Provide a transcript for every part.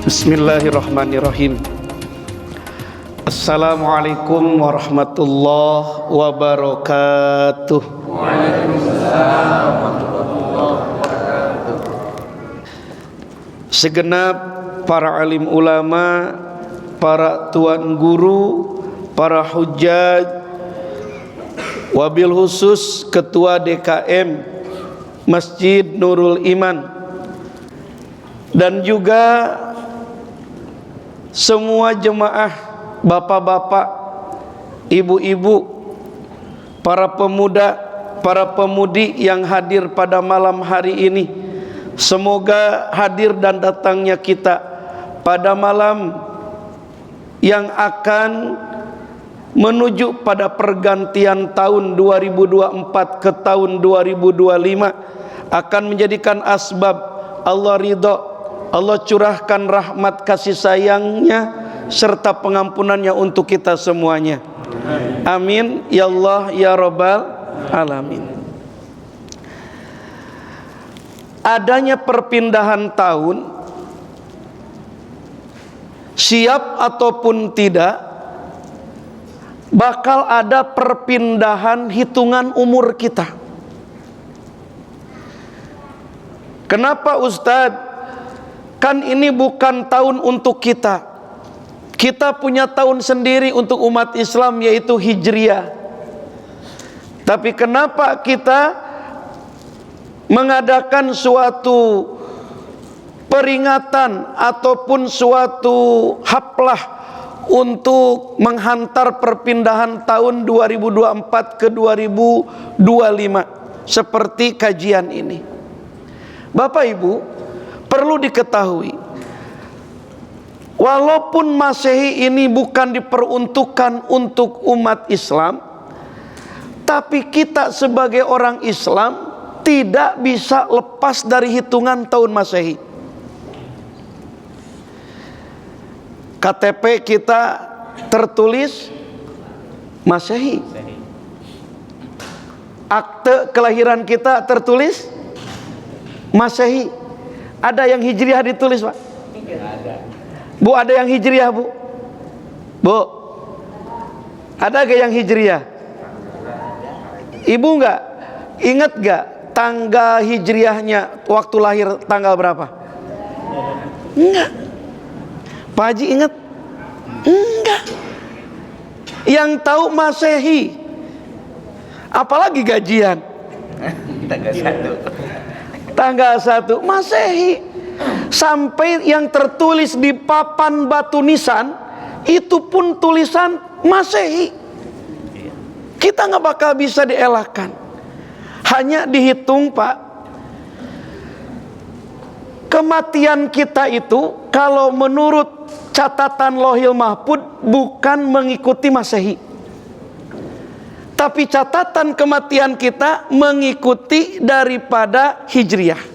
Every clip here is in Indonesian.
Bismillahirrahmanirrahim. Assalamualaikum warahmatullahi wabarakatuh. Waalaikumsalam warahmatullahi wabarakatuh. Segenap para alim ulama, para tuan guru, para hujjaj, wabil khusus ketua DKM Masjid Nurul Iman, dan juga semua jemaah, bapak-bapak, ibu-ibu, para pemuda, para pemudi yang hadir pada malam hari ini. Semoga hadir dan datangnya kita pada malam yang akan menuju pada pergantian tahun 2024 ke tahun 2025 akan menjadikan asbab Allah ridha, Allah curahkan rahmat kasih sayangnya serta pengampunannya untuk kita semuanya. Amin ya Allah ya Rabbal alamin. Adanya perpindahan tahun, siap ataupun tidak, bakal ada perpindahan hitungan umur kita. Kenapa Ustadz? Kan ini bukan tahun untuk kita. Kita punya tahun sendiri untuk umat Islam, yaitu Hijriah. Tapi kenapa kita mengadakan suatu peringatan ataupun suatu haflah untuk menghantar perpindahan tahun 2024 ke 2025 seperti kajian ini? Bapak Ibu, perlu diketahui, walaupun Masehi ini bukan diperuntukkan untuk umat Islam, tapi kita sebagai orang Islam tidak bisa lepas dari hitungan tahun Masehi. KTP kita tertulis Masehi, akte kelahiran kita tertulis Masehi. Ada yang Hijriah ditulis, Pak? Bu, ada yang Hijriah, Bu? Bu, ada gak yang Hijriah? Ibu nggak ingat gak tanggal Hijriahnya waktu lahir tanggal berapa? Enggak. Pak Haji ingat? Enggak. Yang tahu Masehi, apalagi gajian? Tanggal 1 Masehi. Sampai yang tertulis di papan batu nisan itu pun tulisan Masehi. Kita nggak bakal bisa dielakkan. Hanya dihitung, Pak, kematian kita itu kalau menurut catatan Lauhil Mahfuz bukan mengikuti Masehi, tapi catatan kematian kita mengikuti daripada Hijriah.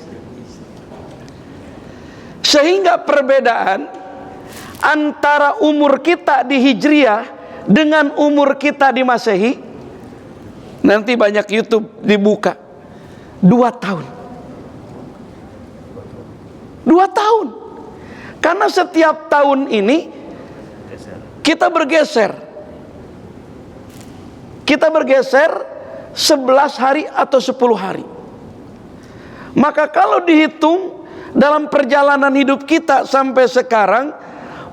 Sehingga perbedaan antara umur kita di Hijriah dengan umur kita di Masehi, nanti banyak YouTube dibuka, 2 tahun. 2 tahun. Karena setiap tahun ini kita bergeser. Kita bergeser 11 hari atau 10 hari. Maka kalau dihitung dalam perjalanan hidup kita sampai sekarang,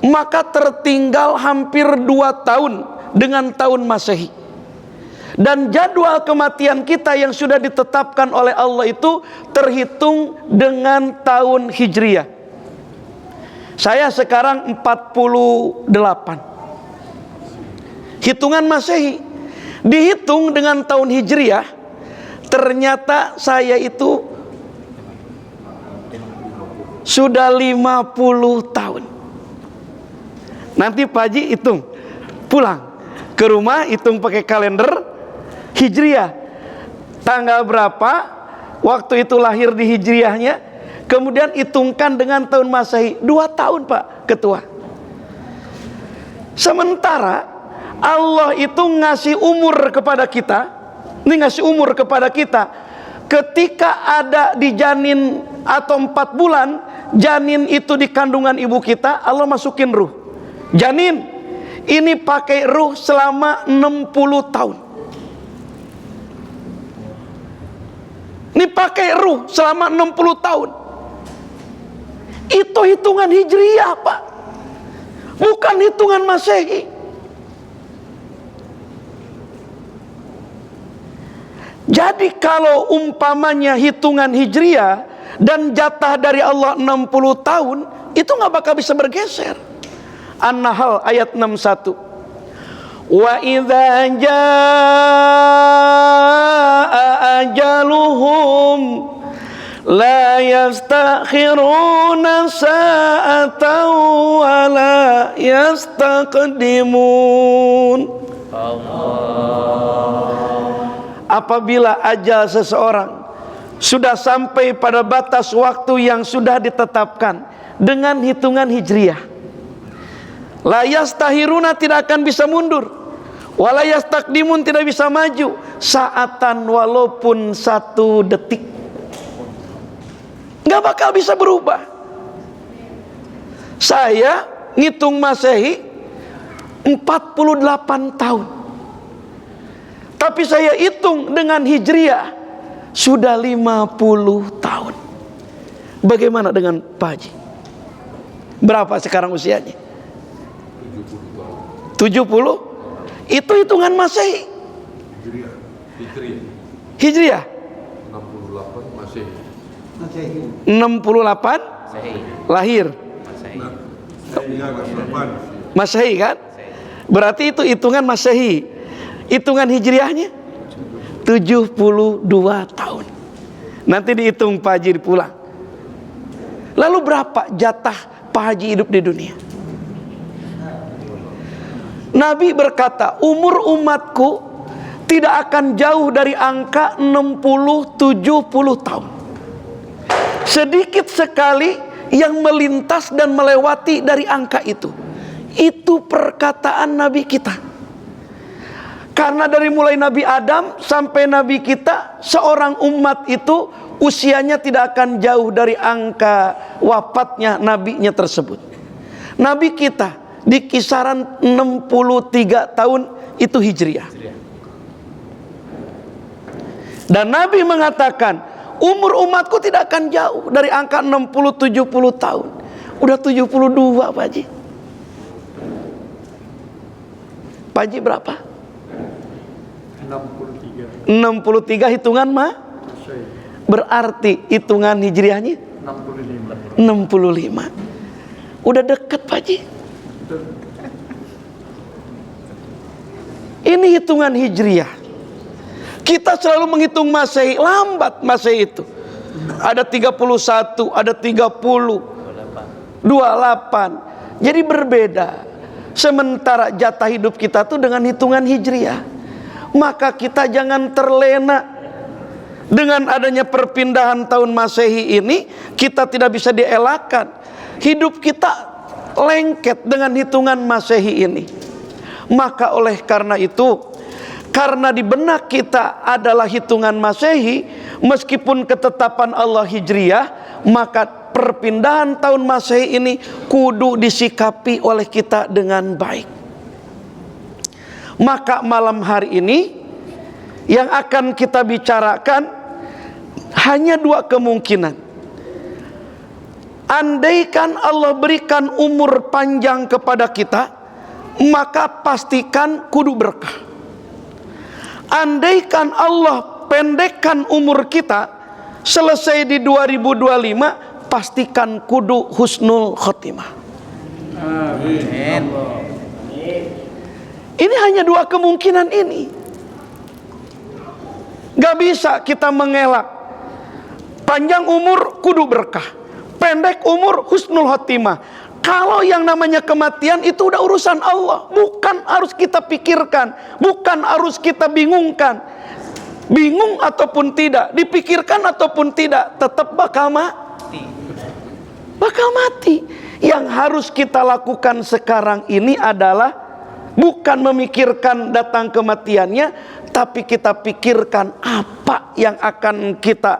maka tertinggal hampir 2 tahun dengan tahun Masehi. Dan jadwal kematian kita yang sudah ditetapkan oleh Allah itu terhitung dengan tahun Hijriah. Saya sekarang 48. Hitungan Masehi dihitung dengan tahun Hijriah, ternyata saya itu sudah 50 tahun. Nanti Pak Haji hitung, pulang ke rumah hitung pakai kalender Hijriah, tanggal berapa waktu itu lahir di Hijriahnya, kemudian hitungkan dengan tahun Masehi. 2 tahun, Pak Ketua. Sementara Allah itu ngasih umur kepada kita, ini ngasih umur kepada kita ketika ada di janin atau 4 bulan, janin itu di kandungan ibu kita, Allah masukin ruh. Janin ini pakai ruh selama 60 tahun. Ini pakai ruh selama 60 tahun. Itu hitungan Hijriah, Pak. Bukan hitungan Masehi. Jadi kalau umpamanya hitungan Hijriah dan jatah dari Allah 60 tahun, itu nggak bakal bisa bergeser. An-Nahl ayat 61. Wa idza jaa ajaluhum la yastakhiruna sa'atan wa la yastaqdimun. Apabila ajal seseorang sudah sampai pada batas waktu yang sudah ditetapkan dengan hitungan Hijriah, la yastahiruna tidak akan bisa mundur, wala yastaqdimun tidak bisa maju, saatan walaupun 1 detik, nggak bakal bisa berubah. Saya ngitung Masehi 48 tahun, tapi saya hitung dengan Hijriah sudah 50 tahun. Bagaimana dengan Pak Haji? Berapa sekarang usianya? 70? Itu hitungan Masehi. Hijriah 68 Masehi. 68 lahir Masehi kan? Berarti itu hitungan Masehi. Hitungan Hijriahnya 72 tahun. Nanti dihitung Pak Haji pulang. Lalu berapa jatah Pak Haji hidup di dunia? Nabi berkata, umur umatku tidak akan jauh dari angka 60-70 tahun. Sedikit sekali yang melintas dan melewati dari angka itu. Itu perkataan Nabi kita. Karena dari mulai Nabi Adam sampai Nabi kita, seorang umat itu usianya tidak akan jauh dari angka wafatnya nabinya tersebut. Nabi kita di kisaran 63 tahun itu Hijriah. Dan Nabi mengatakan, umur umatku tidak akan jauh dari angka 60-70 tahun. Udah 72 Pak Haji. Pak Haji berapa? 63 hitungan mah? Berarti hitungan Hijriahnya 65. Udah deket Pak Haji. Ini hitungan Hijriah. Kita selalu menghitung Masehi, lambat Masehi itu. Ada 31, ada 30, 28. Jadi berbeda. Sementara jatah hidup kita tuh dengan hitungan Hijriah. Maka kita jangan terlena dengan adanya perpindahan tahun Masehi ini. Kita tidak bisa dielakkan. Hidup kita lengket dengan hitungan Masehi ini. Maka oleh karena itu, karena di benak kita adalah hitungan Masehi, meskipun ketetapan Allah Hijriah, maka perpindahan tahun Masehi ini kudu disikapi oleh kita dengan baik. Maka malam hari ini yang akan kita bicarakan hanya 2 kemungkinan. Andaikan Allah berikan umur panjang kepada kita, maka pastikan kudu berkah. Andaikan Allah pendekkan umur kita, selesai di 2025, pastikan kudu husnul khotimah. Amin. Ini hanya 2 kemungkinan ini. Gak bisa kita mengelak. Panjang umur kudu berkah, pendek umur husnul khotimah. Kalau yang namanya kematian itu udah urusan Allah, bukan harus kita pikirkan, bukan harus kita bingungkan. Bingung ataupun tidak, dipikirkan ataupun tidak, tetap bakal mati. Bakal mati. Yang harus kita lakukan sekarang ini adalah Bukan memikirkan datang kematiannya, tapi kita pikirkan apa yang akan kita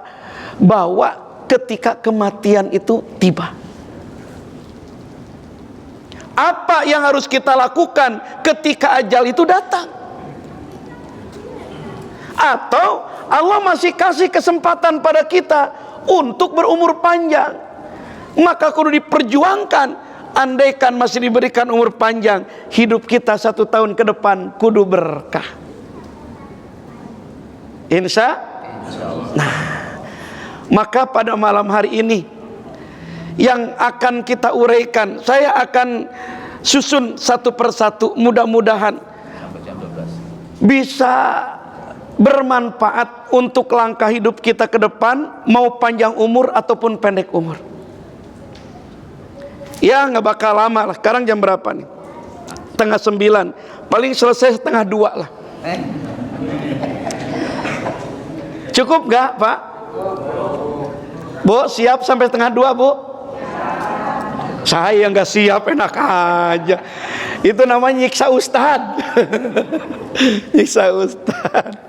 bawa ketika kematian itu tiba. Apa yang harus kita lakukan ketika ajal itu datang? Atau Allah masih kasih kesempatan pada kita untuk berumur panjang, maka kudu diperjuangkan. Andaikan masih diberikan umur panjang, hidup kita 1 tahun ke depan kudu berkah. Insya Allah. Nah, maka pada malam hari ini yang akan kita uraikan, saya akan susun satu persatu, mudah-mudahan bisa bermanfaat untuk langkah hidup kita ke depan, mau panjang umur ataupun pendek umur. Ya nggak bakal lama lah. Sekarang jam berapa nih? 8:30. Paling selesai 1:30 lah. Cukup nggak Pak? Bu, siap sampai 1:30 Bu? Saya nggak siap, enak aja. Itu namanya nyiksa Ustad. Nyiksa Ustad.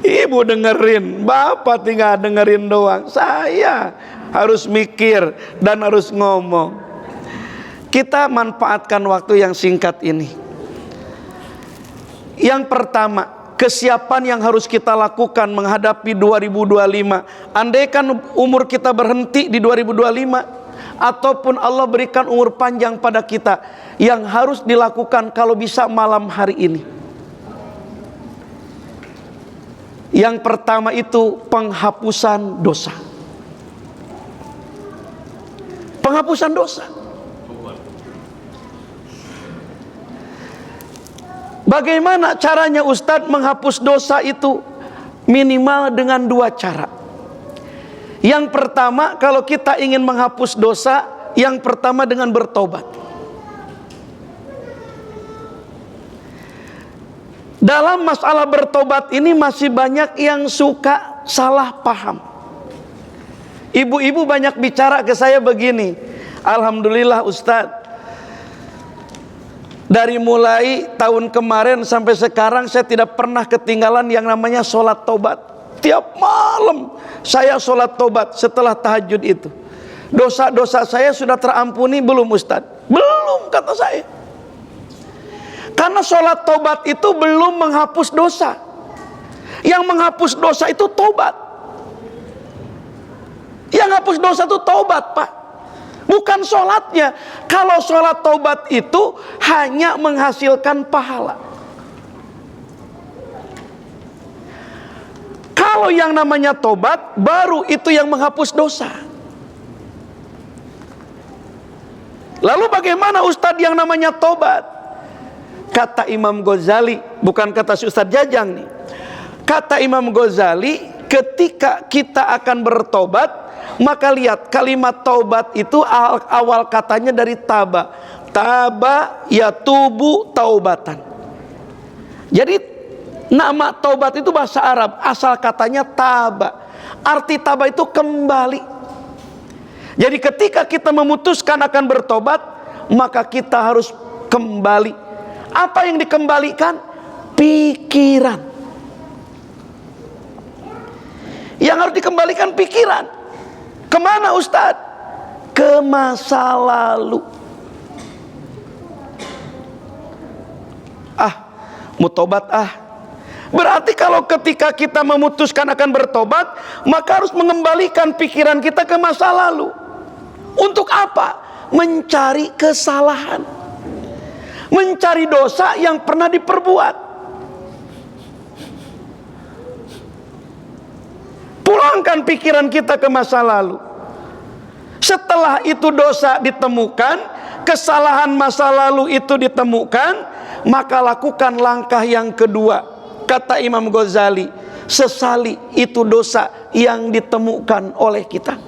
Ibu dengerin, Bapak tinggal dengerin doang. Saya harus mikir dan harus ngomong. Kita manfaatkan waktu yang singkat ini. Yang pertama, kesiapan yang harus kita lakukan menghadapi 2025. Andaikan umur kita berhenti di 2025, ataupun Allah berikan umur panjang pada kita, yang harus dilakukan kalau bisa malam hari ini. Yang pertama itu penghapusan dosa. Penghapusan dosa. Bagaimana caranya Ustadz menghapus dosa itu? Minimal dengan 2 cara. Yang pertama, kalau kita ingin menghapus dosa, yang pertama dengan bertobat. Dalam masalah bertobat ini masih banyak yang suka salah paham. Ibu-ibu banyak bicara ke saya begini, alhamdulillah Ustadz, dari mulai tahun kemarin sampai sekarang saya tidak pernah ketinggalan yang namanya sholat tobat. Tiap malam saya sholat tobat setelah tahajud itu. Dosa-dosa saya sudah terampuni belum Ustadz? Belum, kata saya. Karena sholat tobat itu belum menghapus dosa. Yang menghapus dosa itu tobat. Yang hapus dosa itu tobat Pak, bukan sholatnya. Kalau sholat tobat itu hanya menghasilkan pahala. Kalau yang namanya tobat, baru itu yang menghapus dosa. Lalu bagaimana Ustadz yang namanya tobat? Kata Imam Ghazali, bukan kata si Ustadz Jajang nih. Kata Imam Ghazali, ketika kita akan bertobat, maka lihat kalimat taubat itu awal katanya dari taba. Taba yatubu taubatan. Jadi nama taubat itu bahasa Arab, asal katanya taba. Arti taba itu kembali. Jadi ketika kita memutuskan akan bertobat, maka kita harus kembali. Apa yang dikembalikan? Pikiran. Yang harus dikembalikan pikiran. Kemana Ustadz? Ke masa lalu. Mau tobat Berarti kalau ketika kita memutuskan akan bertobat, maka harus mengembalikan pikiran kita ke masa lalu. Untuk apa? Mencari kesalahan, mencari dosa yang pernah diperbuat. Pulangkan pikiran kita ke masa lalu. Setelah itu dosa ditemukan, kesalahan masa lalu itu ditemukan, maka lakukan langkah yang kedua. Kata Imam Ghazali, sesali itu dosa yang ditemukan oleh kita.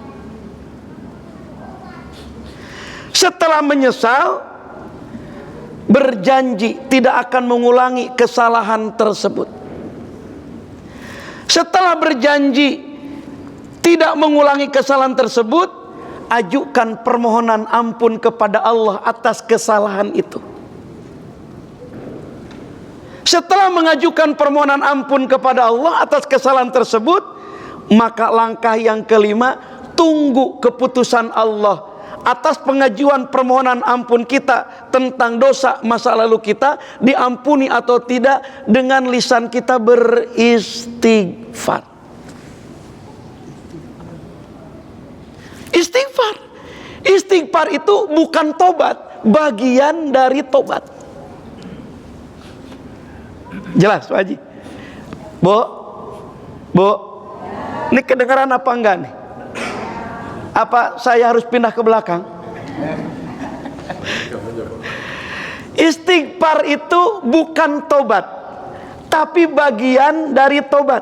Setelah menyesal, berjanji tidak akan mengulangi kesalahan tersebut. Setelah berjanji tidak mengulangi kesalahan tersebut, ajukan permohonan ampun kepada Allah atas kesalahan itu. Setelah mengajukan permohonan ampun kepada Allah atas kesalahan tersebut, maka langkah yang kelima, tunggu keputusan Allah atas pengajuan permohonan ampun kita tentang dosa masa lalu kita, diampuni atau tidak, dengan lisan kita beristighfar. Istighfar. Istighfar itu bukan tobat, bagian dari tobat. Jelas Pak Haji? Bu, ini kedengaran apa enggak nih? Apa saya harus pindah ke belakang? Istighfar itu bukan tobat, tapi bagian dari tobat.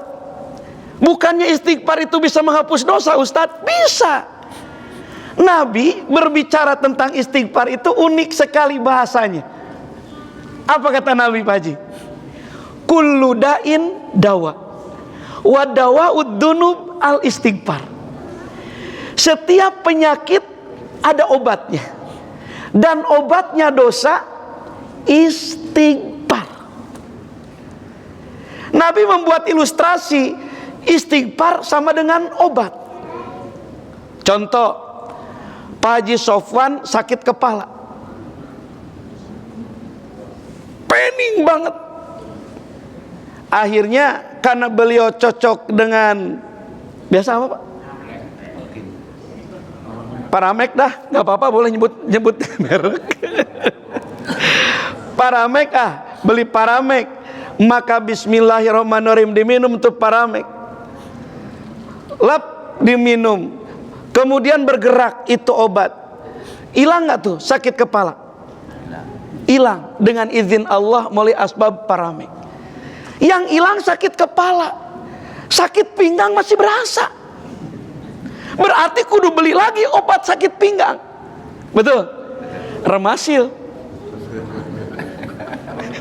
Bukannya istighfar itu bisa menghapus dosa, Ustadz? Bisa. Nabi berbicara tentang istighfar itu unik sekali bahasanya. Apa kata Nabi Pak Haji? Kullu da'in dawa wa dawa'ud dunub al istighfar. Setiap penyakit ada obatnya, dan obatnya dosa istighfar. Nabi membuat ilustrasi istighfar sama dengan obat. Contoh, Pak Haji Sofwan sakit kepala, pening banget. Akhirnya karena beliau cocok dengan, biasa apa Pak? Paramek dah, nggak apa-apa, boleh nyebut merek. Paramek, beli Paramek. Maka bismillahirrahmanirrahim, diminum tuh Paramek. Lap, diminum. Kemudian bergerak, itu obat. Hilang nggak tuh sakit kepala? Hilang dengan izin Allah melalui asbab Paramek. Yang hilang sakit kepala, sakit pinggang masih berasa. Berarti kudu beli lagi obat sakit pinggang. Betul? Remasil.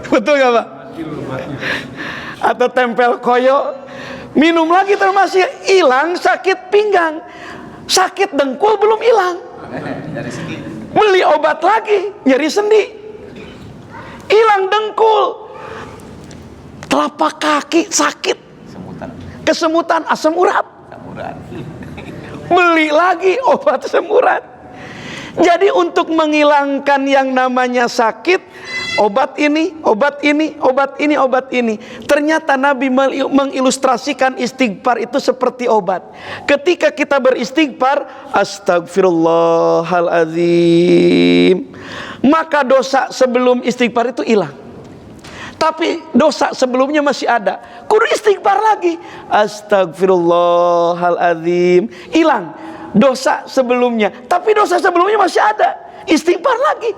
Betul gak Pak? Atau tempel koyo, minum lagi Remasil, hilang sakit pinggang. Sakit dengkul belum hilang, beli obat lagi, nyeri sendi. Hilang dengkul, telapak kaki sakit, kesemutan, asam urat, beli lagi obat asam urat. Jadi untuk menghilangkan yang namanya sakit, obat ini, obat ini, obat ini, obat ini. Ternyata Nabi mengilustrasikan istighfar itu seperti obat. Ketika kita beristighfar, astagfirullahaladzim, maka dosa sebelum istighfar itu hilang. Tapi dosa sebelumnya masih ada, kudu istighfar lagi. Astagfirullahaladzim, hilang dosa sebelumnya, tapi dosa sebelumnya masih ada, istighfar lagi.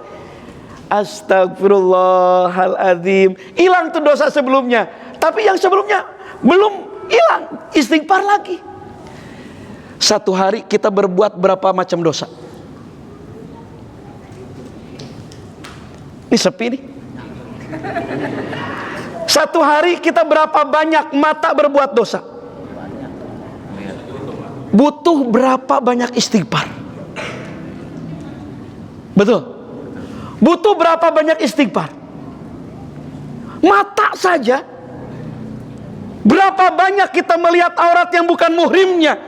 Astagfirullahaladzim, hilang tuh dosa sebelumnya, tapi yang sebelumnya belum hilang, istighfar lagi. Satu hari kita berbuat berapa macam dosa? Ini sepi nih. Satu hari kita berapa banyak mata berbuat dosa? Butuh berapa banyak istighfar? Betul? Butuh berapa banyak istighfar? Mata saja, berapa banyak kita melihat aurat yang bukan muhrimnya?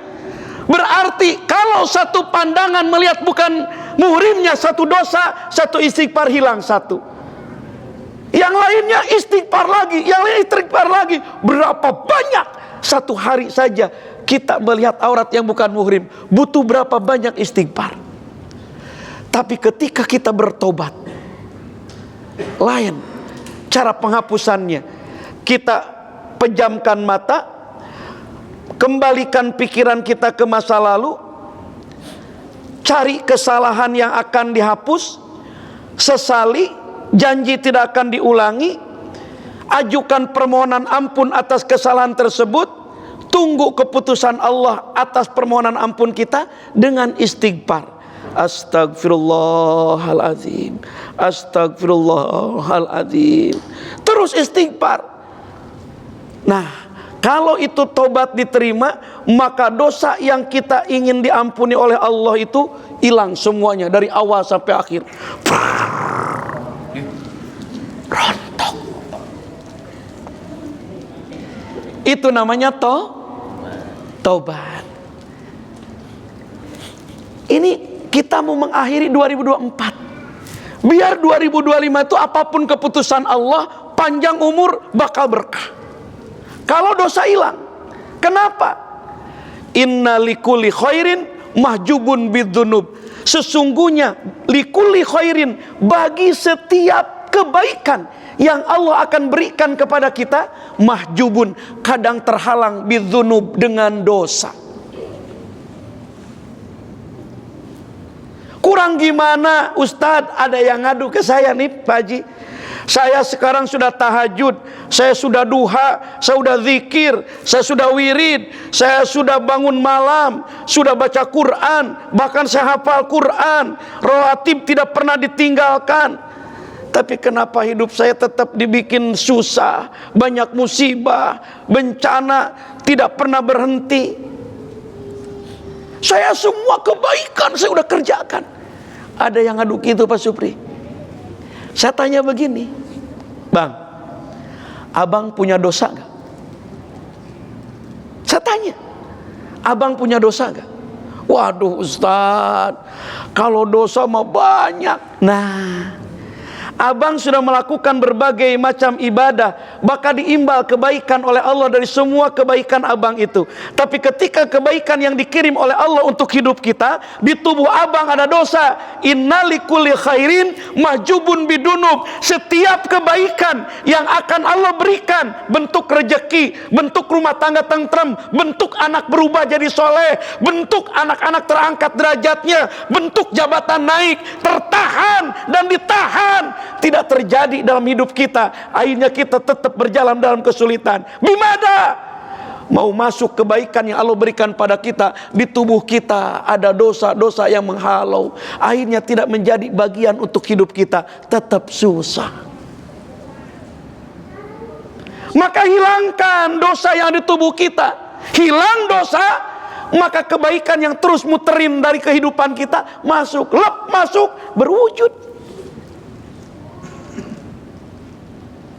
Berarti kalau satu pandangan melihat bukan muhrimnya, satu dosa, satu istighfar hilang satu. Yang lainnya istighfar lagi, yang lain istighfar lagi. Berapa banyak satu hari saja kita melihat aurat yang bukan muhrim, butuh berapa banyak istighfar. Tapi ketika kita bertobat, lain cara penghapusannya. Kita pejamkan mata, kembalikan pikiran kita ke masa lalu, cari kesalahan yang akan dihapus, sesali, janji tidak akan diulangi, ajukan permohonan ampun atas kesalahan tersebut, tunggu keputusan Allah atas permohonan ampun kita dengan istighfar. Astagfirullahaladzim, astagfirullahaladzim, terus istighfar. Nah, kalau itu tobat diterima, maka dosa yang kita ingin diampuni oleh Allah itu hilang semuanya dari awal sampai akhir. Rontok. Itu namanya tobat. Ini kita mau mengakhiri 2024. Biar 2025 itu apapun keputusan Allah, panjang umur, bakal berkah. Kalau dosa hilang, kenapa? Inna likulli khairin mahjubun bidzunub. Sesungguhnya likulli khairin, bagi setiap kebaikan yang Allah akan berikan kepada kita, mahjubun, kadang terhalang bidzunub, dengan dosa. Kurang gimana Ustadz? Ada yang ngadu ke saya nih, Pak Haji, saya sekarang sudah tahajud, saya sudah duha, saya sudah zikir, saya sudah wirid, saya sudah bangun malam, sudah baca Quran, bahkan saya hafal Quran, rawatib tidak pernah ditinggalkan. Tapi kenapa hidup saya tetap dibikin susah, banyak musibah, bencana, tidak pernah berhenti. Saya semua kebaikan saya udah kerjakan. Ada yang ngadu gitu Pak Supri. Saya tanya begini, Bang, abang punya dosa gak? Saya tanya, abang punya dosa gak? Waduh Ustadz, kalau dosa mah banyak. Nah, abang sudah melakukan berbagai macam ibadah, bahkan diimbal kebaikan oleh Allah dari semua kebaikan abang itu. Tapi ketika kebaikan yang dikirim oleh Allah untuk hidup kita, di tubuh abang ada dosa. Innalikulli khairin mahjubun bidunub. Setiap kebaikan yang akan Allah berikan, bentuk rezeki, bentuk rumah tangga tentrem, bentuk anak berubah jadi soleh, bentuk anak-anak terangkat derajatnya, bentuk jabatan naik, tertahan dan ditahan, tidak terjadi dalam hidup kita. Akhirnya kita tetap berjalan dalam kesulitan. Bimada? Mau masuk kebaikan yang Allah berikan pada kita, di tubuh kita ada dosa-dosa yang menghalau, akhirnya tidak menjadi bagian untuk hidup kita, tetap susah. Maka hilangkan dosa yang di tubuh kita. Hilang dosa, maka kebaikan yang terus muterin dari kehidupan kita masuk, masuk, berwujud.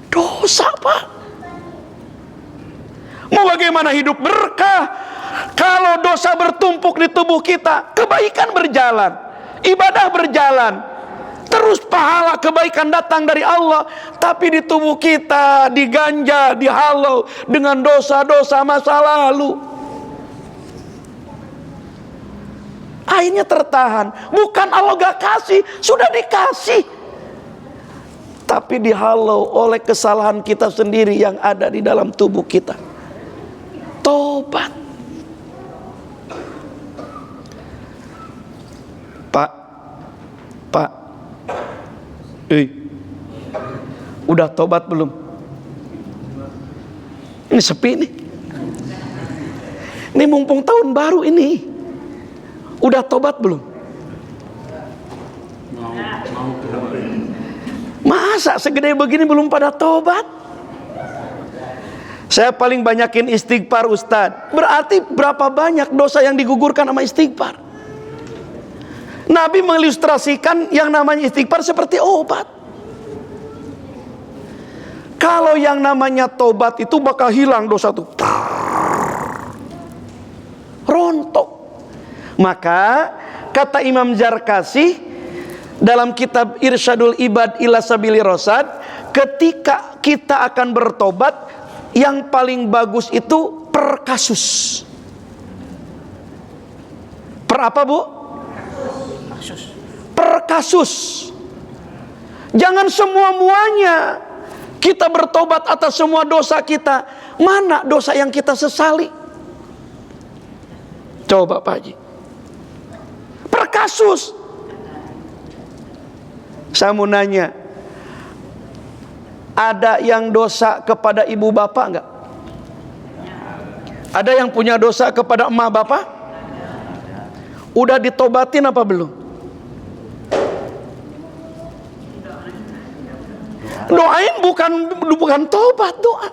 Dosa Pak. Mau bagaimana hidup berkah kalau dosa bertumpuk di tubuh kita? Kebaikan berjalan, ibadah berjalan, terus pahala kebaikan datang dari Allah, tapi di tubuh kita diganja, dihalau dengan dosa-dosa masa lalu. Akhirnya tertahan. Bukan Allah gak kasih, sudah dikasih, tapi dihalau oleh kesalahan kita sendiri yang ada di dalam tubuh kita. Tobat. Pak, udah tobat belum? Ini sepi nih. Ini mumpung tahun baru ini. Udah tobat belum? Masa segede begini belum pada tobat? Saya paling banyakin istighfar Ustadz. Berarti berapa banyak dosa yang digugurkan sama istighfar? Nabi mengilustrasikan yang namanya istighfar seperti obat. Kalau yang namanya tobat itu bakal hilang dosa itu, rontok. Maka kata Imam Zarkasi dalam kitab Irsyadul Ibad ila Sabili Rasyad, ketika kita akan bertobat, yang paling bagus itu per kasus. Per apa Bu? Per kasus. Jangan semua-muanya kita bertobat atas semua dosa kita. Mana dosa yang kita sesali? Coba Pak Haji. Per kasus. Saya mau nanya, ada yang dosa kepada ibu bapak enggak? Ada yang punya dosa kepada emak bapak? Udah ditobatin apa belum? Doain bukan tobat, doa.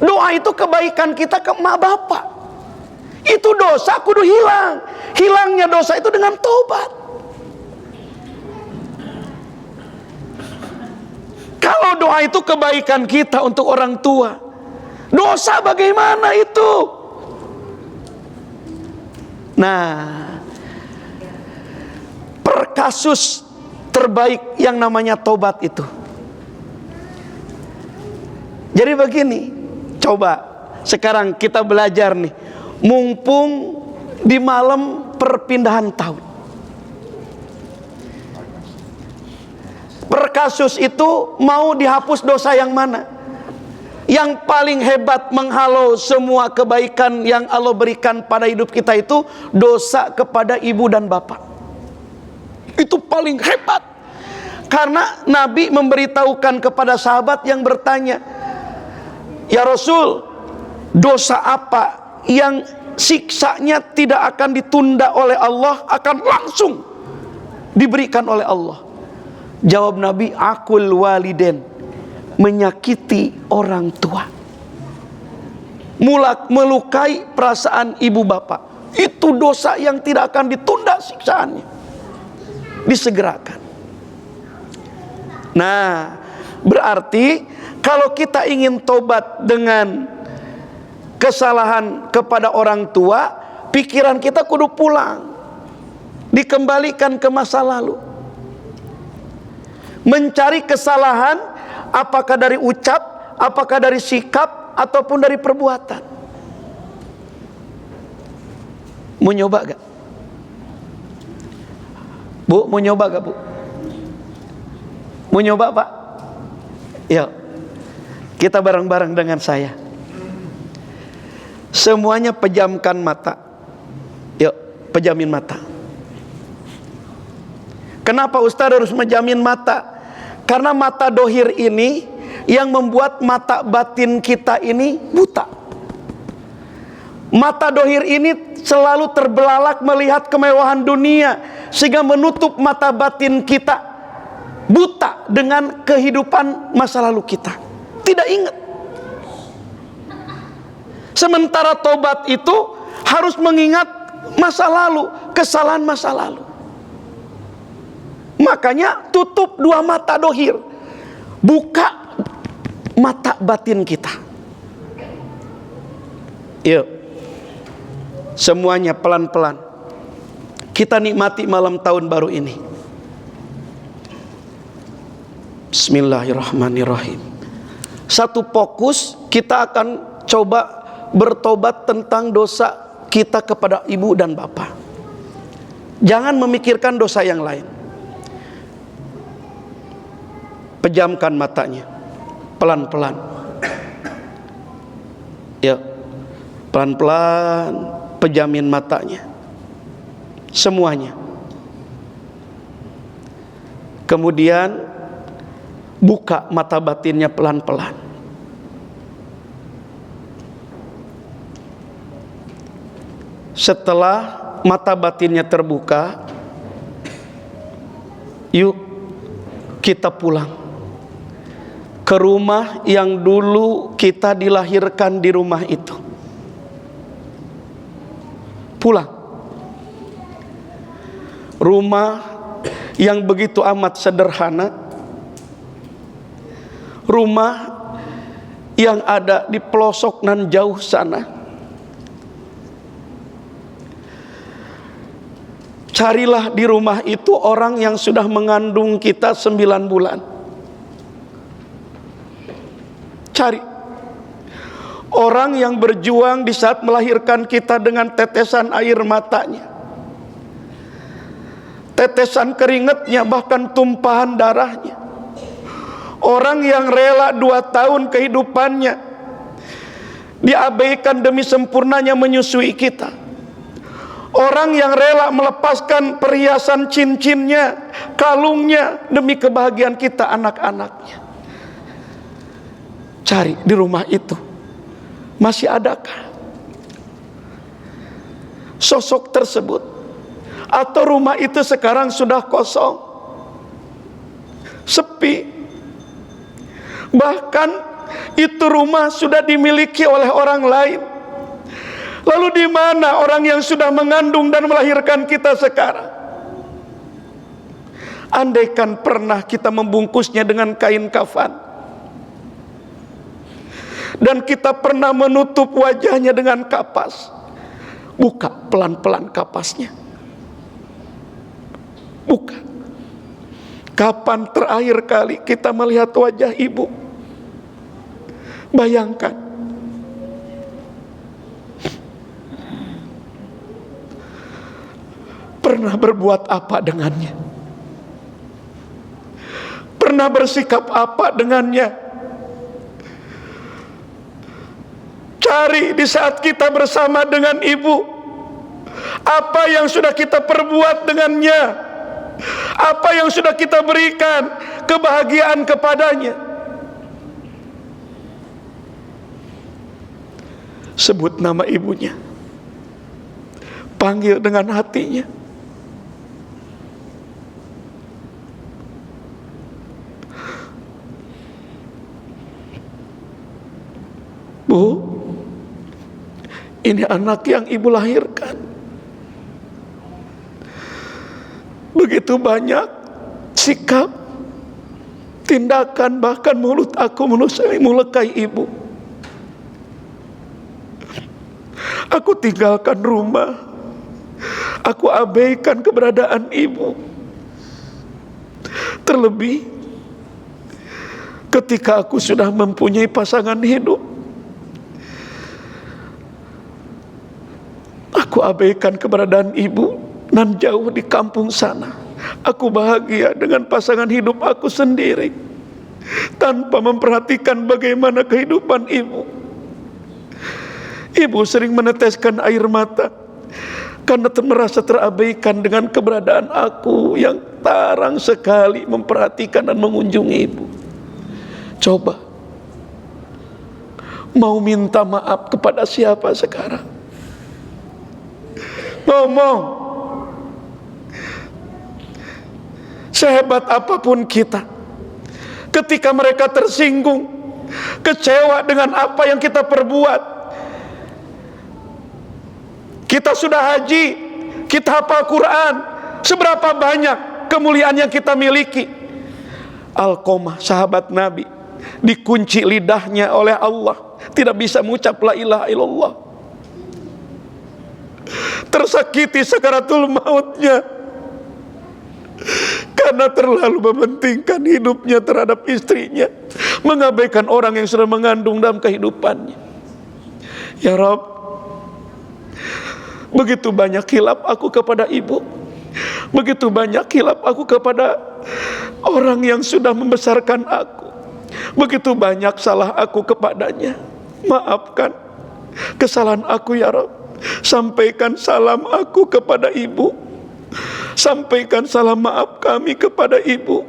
Doa itu kebaikan kita ke emak bapak. Itu dosa kudu hilang. Hilangnya dosa itu dengan tobat. Kalau doa itu kebaikan kita untuk orang tua, Dosa bagaimana itu? Nah, per kasus terbaik yang namanya tobat itu. Jadi begini, coba sekarang kita belajar nih, mumpung di malam perpindahan tahun. Per kasus itu mau dihapus dosa yang mana? Yang paling hebat menghalau semua kebaikan yang Allah berikan pada hidup kita itu dosa kepada ibu dan bapak. Itu paling hebat. Karena Nabi memberitahukan kepada sahabat yang bertanya, "Ya Rasul, dosa apa yang siksanya tidak akan ditunda oleh Allah, akan langsung diberikan oleh Allah?" Jawab Nabi, "Aqul waliden," menyakiti orang tua, melukai perasaan ibu bapak. Itu dosa yang tidak akan ditunda siksaannya, disegerakan. Nah, berarti kalau kita ingin tobat dengan kesalahan kepada orang tua, pikiran kita kudu pulang, dikembalikan ke masa lalu, mencari kesalahan, apakah dari ucap, apakah dari sikap, ataupun dari perbuatan. Mau nyoba gak? Bu, mau nyoba gak, Bu? Mau nyoba, Pak? Yuk, kita bareng-bareng dengan saya. Semuanya pejamkan mata. Yuk, pejamin mata. Kenapa Ustaz harus menjamin mata? Karena mata dohir ini yang membuat mata batin kita ini buta. Mata dohir ini selalu terbelalak melihat kemewahan dunia, sehingga menutup mata batin kita, buta dengan kehidupan masa lalu kita. Tidak ingat. Sementara tobat itu harus mengingat masa lalu, kesalahan masa lalu. Makanya tutup dua mata dohir, buka mata batin kita. Yuk, semuanya pelan-pelan kita nikmati malam tahun baru ini. Bismillahirrahmanirrahim. Satu fokus, kita akan coba bertobat tentang dosa kita kepada ibu dan bapak. Jangan memikirkan dosa yang lain. Pejamkan matanya, pelan-pelan. Ya, pelan-pelan pejamin matanya, semuanya. Kemudian buka mata batinnya pelan-pelan. Setelah mata batinnya terbuka, yuk kita pulang ke rumah yang dulu kita dilahirkan di rumah itu. Pulang. Rumah yang begitu amat sederhana. Rumah yang ada di pelosok nan jauh sana. Carilah di rumah itu orang yang sudah mengandung kita 9 bulan. Cari orang yang berjuang di saat melahirkan kita dengan tetesan air matanya, tetesan keringatnya, bahkan tumpahan darahnya. Orang yang rela 2 tahun kehidupannya diabaikan demi sempurnanya menyusui kita. Orang yang rela melepaskan perhiasan cincinnya, kalungnya demi kebahagiaan kita anak-anaknya. Cari di rumah itu, masih adakah sosok tersebut? Atau rumah itu sekarang sudah kosong, sepi, bahkan itu rumah sudah dimiliki oleh orang lain. Lalu di mana orang yang sudah mengandung dan melahirkan kita sekarang? Andaikan pernah kita membungkusnya dengan kain kafan dan kita pernah menutup wajahnya dengan kapas. Buka pelan-pelan kapasnya. Buka. Kapan terakhir kali kita melihat wajah ibu? Bayangkan. Pernah berbuat apa dengannya? Pernah bersikap apa dengannya? Cari di saat kita bersama dengan ibu, apa yang sudah kita perbuat dengannya, apa yang sudah kita berikan kebahagiaan kepadanya. Sebut nama ibunya, panggil dengan hatinya. Bu, ini anak yang ibu lahirkan. Begitu banyak sikap, tindakan, bahkan mulut aku melukai ibu. Aku tinggalkan rumah, aku abaikan keberadaan ibu. Terlebih ketika aku sudah mempunyai pasangan hidup, aku abaikan keberadaan ibu dan jauh di kampung sana. Aku bahagia dengan pasangan hidup aku sendiri, tanpa memperhatikan bagaimana kehidupan ibu. Ibu sering meneteskan air mata karena merasa terabaikan dengan keberadaan aku yang tarang sekali memperhatikan dan mengunjungi ibu. Coba, mau minta maaf kepada siapa sekarang? Ngomong. Sehebat apapun kita, ketika mereka tersinggung, kecewa dengan apa yang kita perbuat, kita sudah haji, kita hafal Quran, seberapa banyak kemuliaan yang kita miliki. Alqamah, sahabat Nabi, dikunci lidahnya oleh Allah, tidak bisa mengucap la ilaha illallah. Tersakiti sakaratul mautnya karena terlalu mementingkan hidupnya terhadap istrinya, mengabaikan orang yang sudah mengandung dalam kehidupannya. Ya Rabb, begitu banyak khilaf aku kepada ibu, begitu banyak khilaf aku kepada orang yang sudah membesarkan aku, begitu banyak salah aku kepadanya. Maafkan kesalahan aku ya Rabb. Sampaikan salam aku kepada ibu, sampaikan salam maaf kami kepada ibu.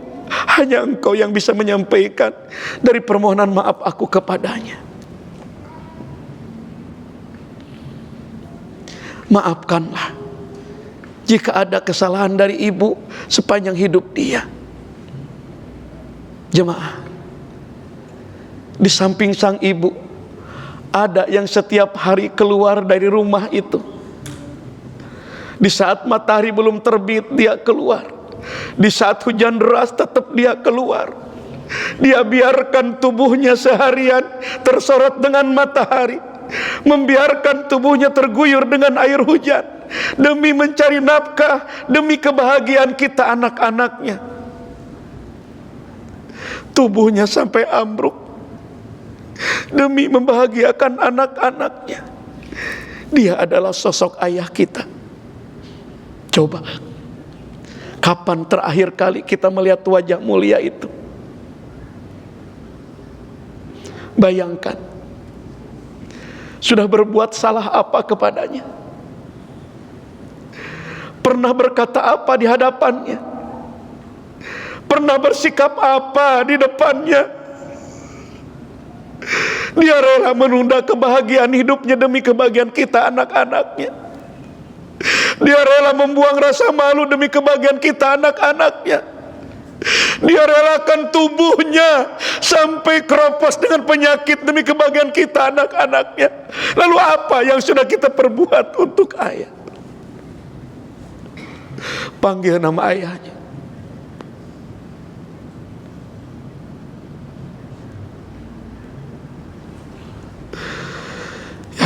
Hanya Engkau yang bisa menyampaikan dari permohonan maaf aku kepadanya. Maafkanlah jika ada kesalahan dari ibu sepanjang hidup dia. Jemaah, di samping sang ibu, ada yang setiap hari keluar dari rumah itu. Di saat matahari belum terbit, dia keluar. Di saat hujan deras, tetap dia keluar. Dia biarkan tubuhnya seharian tersorot dengan matahari, membiarkan tubuhnya terguyur dengan air hujan, demi mencari nafkah, demi kebahagiaan kita anak-anaknya. Tubuhnya sampai ambruk demi membahagiakan anak-anaknya. Dia adalah sosok ayah kita. Coba, kapan terakhir kali kita melihat wajah mulia itu? Bayangkan, sudah berbuat salah apa kepadanya? Pernah berkata apa di hadapannya? Pernah bersikap apa di depannya? Dia rela menunda kebahagiaan hidupnya demi kebahagiaan kita anak-anaknya. Dia rela membuang rasa malu demi kebahagiaan kita anak-anaknya. Dia relakan tubuhnya sampai keropos dengan penyakit demi kebahagiaan kita anak-anaknya. Lalu apa yang sudah kita perbuat untuk ayah? Panggil nama ayahnya.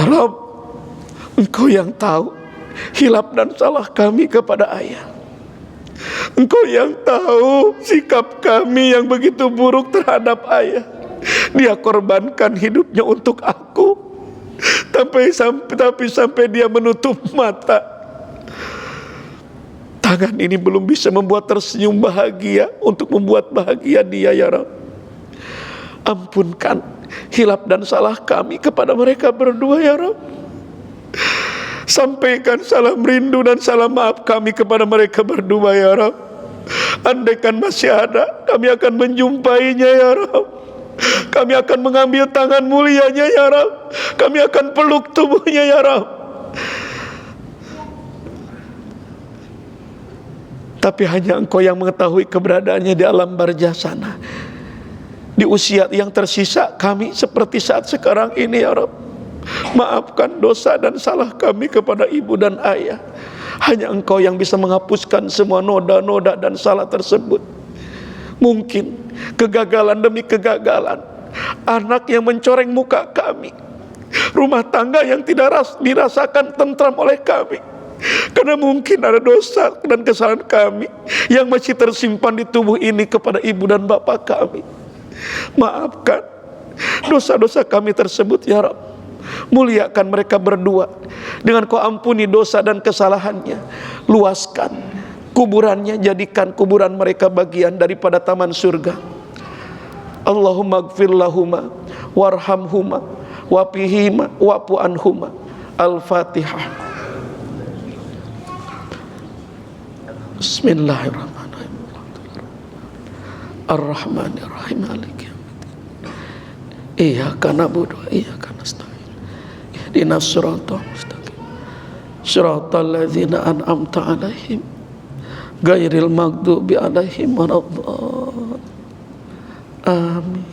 Rabb, Engkau yang tahu hilap dan salah kami kepada ayah. Engkau yang tahu sikap kami yang begitu buruk terhadap ayah. Dia korbankan hidupnya untuk aku, tapi sampai dia menutup mata. Tangan ini belum bisa membuat tersenyum bahagia untuk membuat bahagia dia, ya Rabb. Ampunkan hilap dan salah kami kepada mereka berdua, ya Rabb. Sampaikan salam rindu dan salam maaf kami kepada mereka berdua, ya Rabb. Andaikan masih ada, kami akan menjumpainya, ya Rabb. Kami akan mengambil tangan mulianya, ya Rabb. Kami akan peluk tubuhnya, ya Rabb. Tapi hanya Engkau yang mengetahui keberadaannya di alam barzah sana. Di usia yang tersisa kami seperti saat sekarang ini, ya Rabb. Maafkan dosa dan salah kami kepada ibu dan ayah. Hanya Engkau yang bisa menghapuskan semua noda-noda dan salah tersebut. Mungkin kegagalan demi kegagalan, anak yang mencoreng muka kami, rumah tangga yang tidak dirasakan tentram oleh kami, karena mungkin ada dosa dan kesalahan kami yang masih tersimpan di tubuh ini kepada ibu dan bapak kami. Maafkan dosa-dosa kami tersebut, ya Rabb. Muliakan mereka berdua dengan Kau ampuni dosa dan kesalahannya. Luaskan kuburannya, jadikan kuburan mereka bagian daripada taman surga. Allahumma gfir lahuma warhamhuma waqihima wa'fu anhuma. Al-Fatihah. Bismillahirrahmanirrahim. Ar-Rahmanir-Rahim. Iyyaka na'budu wa iyyaka nasta'in. Ihdinas siratal mustaqim. Siratal ladzina an'amta 'alaihim ghairil maghdubi 'alaihim waladdallin. Amin.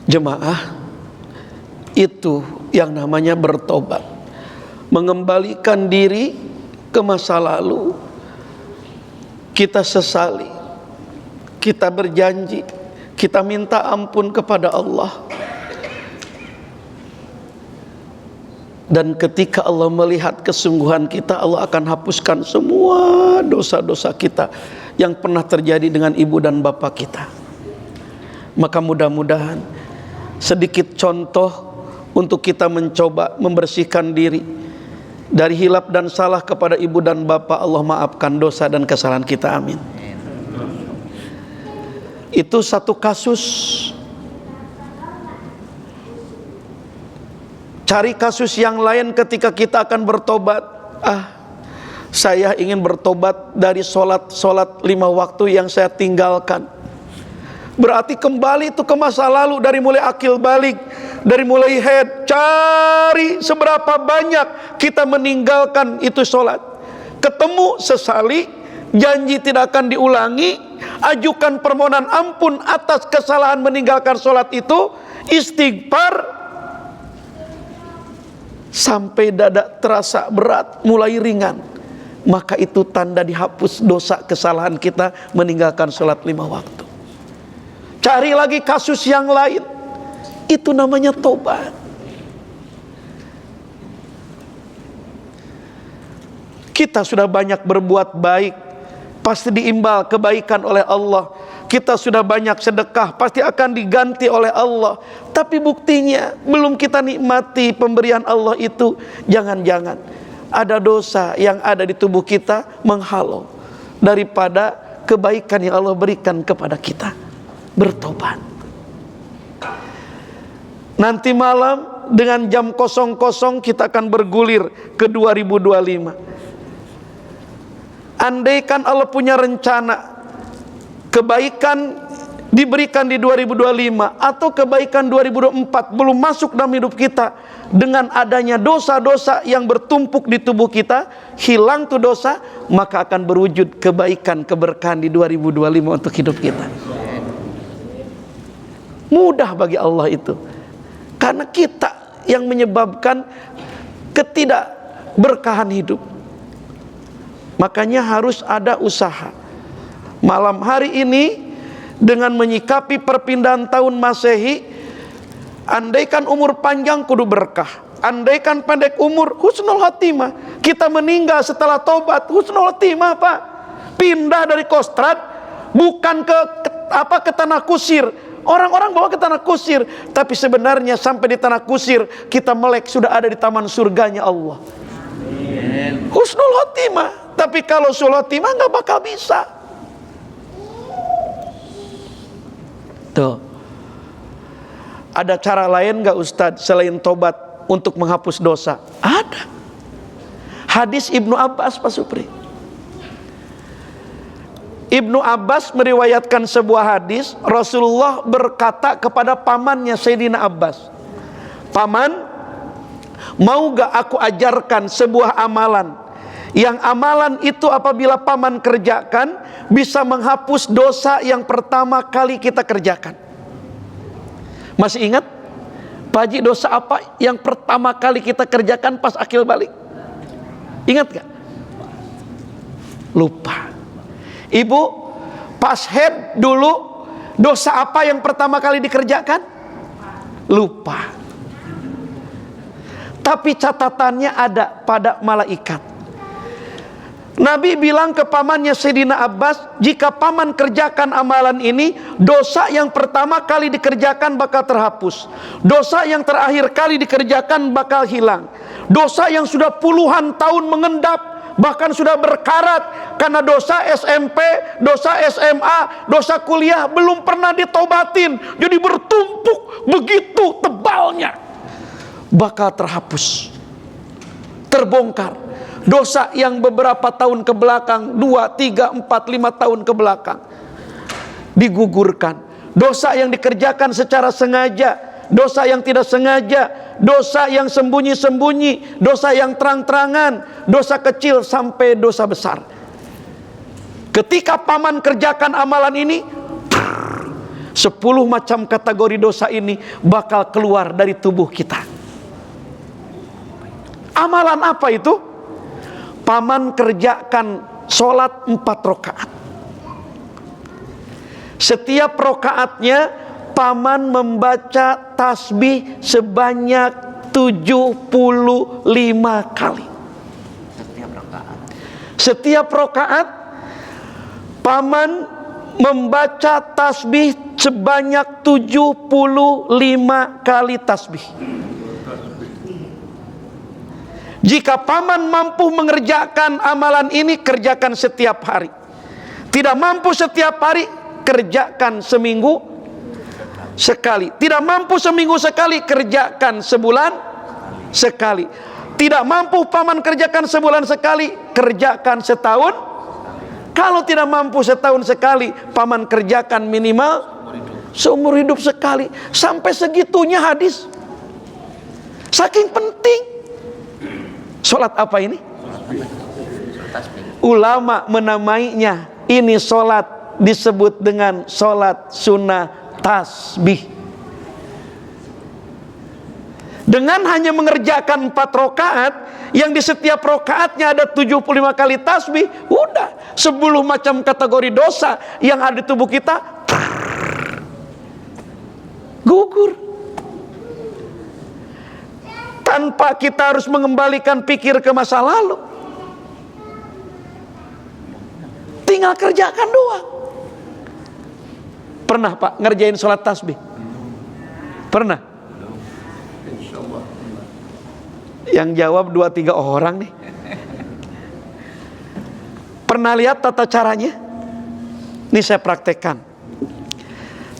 Jemaah, itu yang namanya bertobat, mengembalikan diri ke masa lalu. Kita sesali, kita berjanji, kita minta ampun kepada Allah. Dan ketika Allah melihat kesungguhan kita, Allah akan hapuskan semua dosa-dosa kita yang pernah terjadi dengan ibu dan bapak kita. Maka mudah-mudahan sedikit contoh untuk kita mencoba membersihkan diri dari hilap dan salah kepada ibu dan bapak. Allah maafkan dosa dan kesalahan kita, amin. Itu satu kasus. Cari kasus yang lain ketika kita akan bertobat. Saya ingin bertobat dari solat 5 waktu yang saya tinggalkan. Berarti kembali itu ke masa lalu, dari mulai akil balik, dari mulai haid. Cari seberapa banyak kita meninggalkan itu sholat. Ketemu, sesali, janji tidak akan diulangi, ajukan permohonan ampun atas kesalahan meninggalkan sholat itu, istighfar, sampai dada terasa berat, mulai ringan. Maka itu tanda dihapus dosa kesalahan kita meninggalkan sholat 5 waktu. Cari lagi kasus yang lain. Itu namanya tobat. Kita sudah banyak berbuat baik, pasti diimbal kebaikan oleh Allah. Kita sudah banyak sedekah, pasti akan diganti oleh Allah. Tapi buktinya belum kita nikmati pemberian Allah itu. Jangan-jangan ada dosa yang ada di tubuh kita menghalau daripada kebaikan yang Allah berikan kepada kita. Bertobat. Nanti malam dengan jam 00 kita akan bergulir ke 2025. Andaikan Allah punya rencana kebaikan diberikan di 2025 atau kebaikan 2024 belum masuk dalam hidup kita, dengan adanya dosa-dosa yang bertumpuk di tubuh kita, hilang tuh dosa, maka akan berwujud kebaikan, keberkahan di 2025 untuk hidup kita. Mudah bagi Allah itu, karena kita yang menyebabkan ketidakberkahan hidup. Makanya harus ada usaha. Malam hari ini, dengan menyikapi perpindahan tahun Masehi, andaikan umur panjang kudu berkah, andaikan pendek umur husnul khotimah. Kita meninggal setelah tobat husnul khotimah, Pak. Pindah dari Kostrad bukan ke tanah kusir. Orang-orang bawa ke tanah kusir, tapi sebenarnya sampai di tanah kusir kita melek sudah ada di taman surganya Allah. Husnul khotimah. Tapi kalau sul khotimah nggak bakal bisa. Tuh. Ada cara lain nggak Ustadz selain tobat untuk menghapus dosa? Ada. Hadis Ibnu Abbas, Pak Supri. Ibnu Abbas meriwayatkan sebuah hadis, Rasulullah berkata kepada pamannya Sayyidina Abbas, "Paman, mau gak aku ajarkan sebuah amalan, yang amalan itu apabila paman kerjakan bisa menghapus dosa yang pertama kali kita kerjakan." Masih ingat? Pak Haji, dosa apa yang pertama kali kita kerjakan pas akil balik? Ingat gak? Lupa. Ibu, pas head dulu, dosa apa yang pertama kali dikerjakan? Lupa. Tapi catatannya ada pada malaikat. Nabi bilang ke pamannya Sayyidina Abbas, jika paman kerjakan amalan ini, dosa yang pertama kali dikerjakan bakal terhapus, dosa yang terakhir kali dikerjakan bakal hilang, dosa yang sudah puluhan tahun mengendap, bahkan sudah berkarat karena dosa SMP, dosa SMA, dosa kuliah belum pernah ditobatin, jadi bertumpuk begitu tebalnya, bakal terhapus, terbongkar. Dosa yang beberapa tahun ke belakang, 2, 3, 4, 5 tahun ke belakang, digugurkan. Dosa yang dikerjakan secara sengaja, dosa yang tidak sengaja, dosa yang sembunyi-sembunyi, dosa yang terang-terangan, dosa kecil sampai dosa besar. Ketika paman kerjakan amalan ini, 10 macam kategori dosa ini bakal keluar dari tubuh kita. Amalan apa itu? Paman kerjakan sholat 4 rakaat. Setiap rakaatnya paman membaca tasbih sebanyak 75 kali. Setiap rakaat paman membaca tasbih sebanyak 75 kali tasbih. Jika paman mampu mengerjakan amalan ini, kerjakan setiap hari. Tidak mampu setiap hari, kerjakan seminggu sekali. Tidak mampu seminggu sekali, kerjakan sebulan sekali. Tidak mampu paman kerjakan sebulan sekali, kerjakan setahun. Kalau tidak mampu setahun sekali, paman kerjakan minimal seumur hidup sekali. Sampai segitunya hadis. Saking penting. Sholat apa ini? Ulama menamainya, ini sholat disebut dengan sholat sunnah tasbih. Dengan hanya mengerjakan 4 rakaat, yang di setiap rakaatnya ada 75 kali tasbih, udah 10 macam kategori dosa yang ada di tubuh kita gugur. Tanpa kita harus mengembalikan pikir ke masa lalu, tinggal kerjakan doang. Pernah Pak ngerjain sholat tasbih? Pernah? Yang jawab 2-3 orang nih. Pernah lihat tata caranya? Ini saya praktekkan.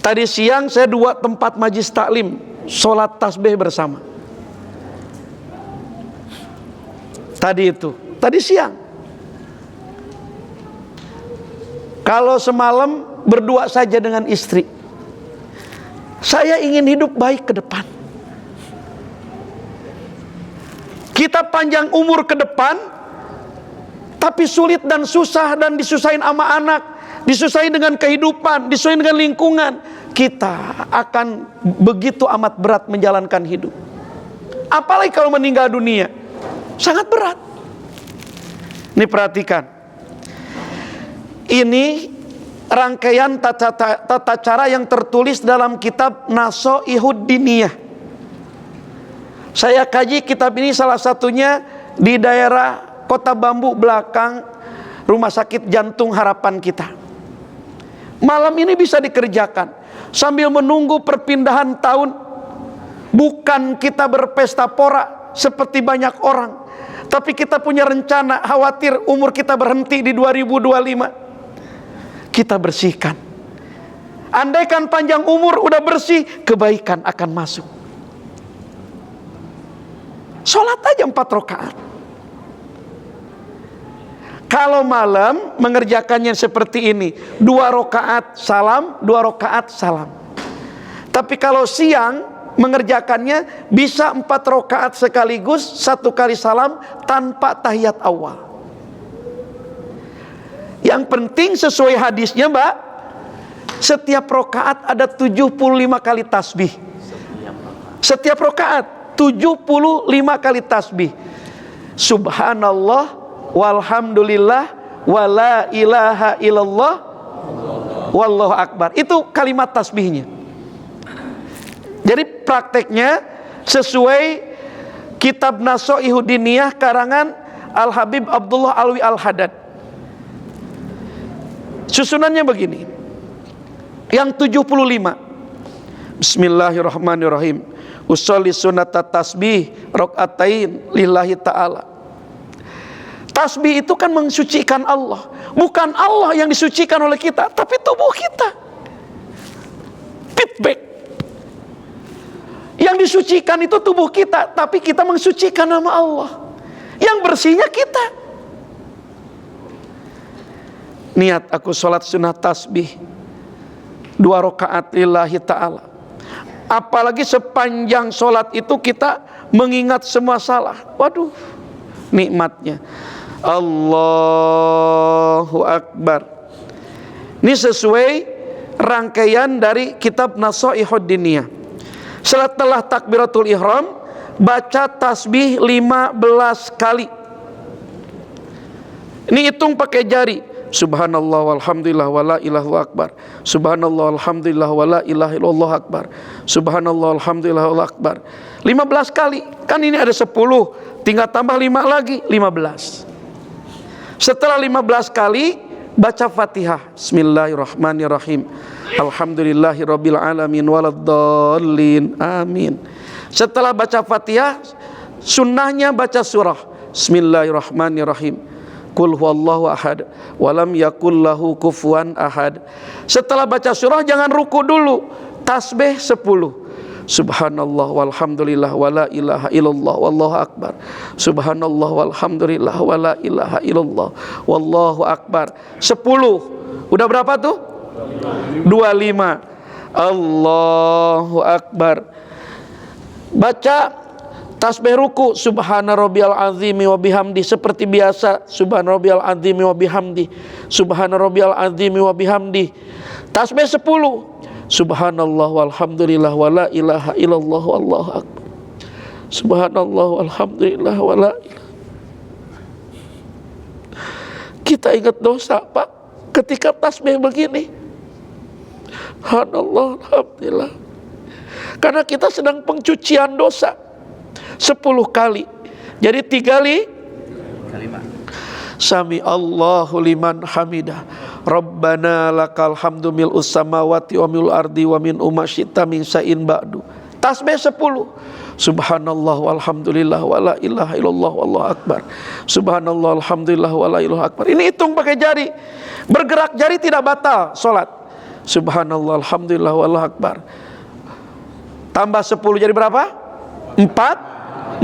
Tadi siang saya 2 tempat majlis taklim sholat tasbih bersama. Tadi siang. Kalau semalam berdua saja dengan istri, Saya ingin hidup baik ke depan. Kita panjang umur ke depan, tapi sulit dan susah dan disusahin sama anak, disusahin dengan kehidupan, disusahin dengan lingkungan. Kita akan begitu amat berat menjalankan hidup. Apalagi kalau meninggal dunia, sangat berat. Ini perhatikan. Ini rangkaian tata cara yang tertulis dalam kitab Nasoihud Diniyah. Saya kaji kitab ini salah satunya di daerah Kota Bambu belakang Rumah Sakit Jantung Harapan kita. Malam ini bisa dikerjakan sambil menunggu perpindahan tahun. Bukan kita berpesta pora seperti banyak orang, tapi kita punya rencana, khawatir umur kita berhenti di 2025. Kita bersihkan. Andaikan panjang umur udah bersih, kebaikan akan masuk. Sholat aja 4 rakaat. Kalau malam mengerjakannya seperti ini, 2 rakaat salam, 2 rakaat salam. Tapi kalau siang mengerjakannya bisa 4 rakaat sekaligus, 1 kali salam tanpa tahiyat awal. Yang penting sesuai hadisnya, Mbak, setiap rakaat ada 75 kali tasbih. Setiap rakaat 75 kali tasbih. Subhanallah walhamdulillah wala ilaha illallah wallahu akbar. Itu kalimat tasbihnya. Jadi prakteknya sesuai kitab Nasoihud Diniyah karangan Al-Habib Abdullah Alwi Al-Haddad. Susunannya begini. Yang 75. Bismillahirrahmanirrahim. Usolli sunata tasbih rokaatain lillahi ta'ala. Tasbih itu kan mensucikan Allah. Bukan Allah yang disucikan oleh kita, tapi tubuh kita. Feedback. Yang disucikan itu tubuh kita, tapi kita mensucikan nama Allah. Yang bersihnya kita. Niat aku sholat sunnah tasbih 2 rakaat lillahi ta'ala. Apalagi sepanjang sholat itu kita mengingat semua salah. Waduh, nikmatnya. Allahu Akbar. Ini sesuai rangkaian dari kitab Nasoihud Diniyah. Setelah takbiratul ihram, baca tasbih 15 kali. Ini hitung pakai jari. Subhanallah walhamdulillah wala ilaha akbar. Subhanallah walhamdulillah wala ilaha illallah akbar. Subhanallah walhamdulillah wala akbar. 15 kali. Kan ini ada 10, tinggal tambah 5 lagi, 15. Setelah 15 kali baca Fatihah. Bismillahirrahmanirrahim. Alhamdulillahirabbil alamin waladdallin. Amin. Setelah baca Fatihah, sunnahnya baca surah. Bismillahirrahmanirrahim. Qul huwallahu ahad walam yakul lahu kufuwan ahad. Setelah baca surah jangan ruku dulu. Tasbih 10. Subhanallah walhamdulillah wala ilaha illallah wallahu akbar. Subhanallah walhamdulillah wala ilaha illallah wallahu akbar. 10. Udah berapa tuh? 25. Allahu akbar. Baca tasbih ruku, subhana rabbiyal azimi wa bihamdi, seperti biasa. Subhana rabbiyal azimi wa bihamdi. Subhana rabbiyal azimi wa bihamdi. Tasbih 10. Subhanallah walhamdulillah wala ilaha illallah wallahu akbar. Subhanallah walhamdulillah wala ilaha. Kita ingat dosa, Pak, ketika tasbih begini. Subhanallah alhamdulillah. Karena kita sedang pencucian dosa 10 kali. Jadi 3 kali Sami Allahu liman hamidah. Rabbana lakal hamdu mil'us samawati wa mil'ul ardi wa min umasyita min sa'in ba'du. Tasbih 10. Subhanallah walhamdulillah wala ilaha illallah wallahu akbar. Subhanallah alhamdulillah wala ilaha akbar. Ini hitung pakai jari. Bergerak jari tidak batal salat. Subhanallah alhamdulillah wallahu akbar. Tambah 10 jadi berapa? 45.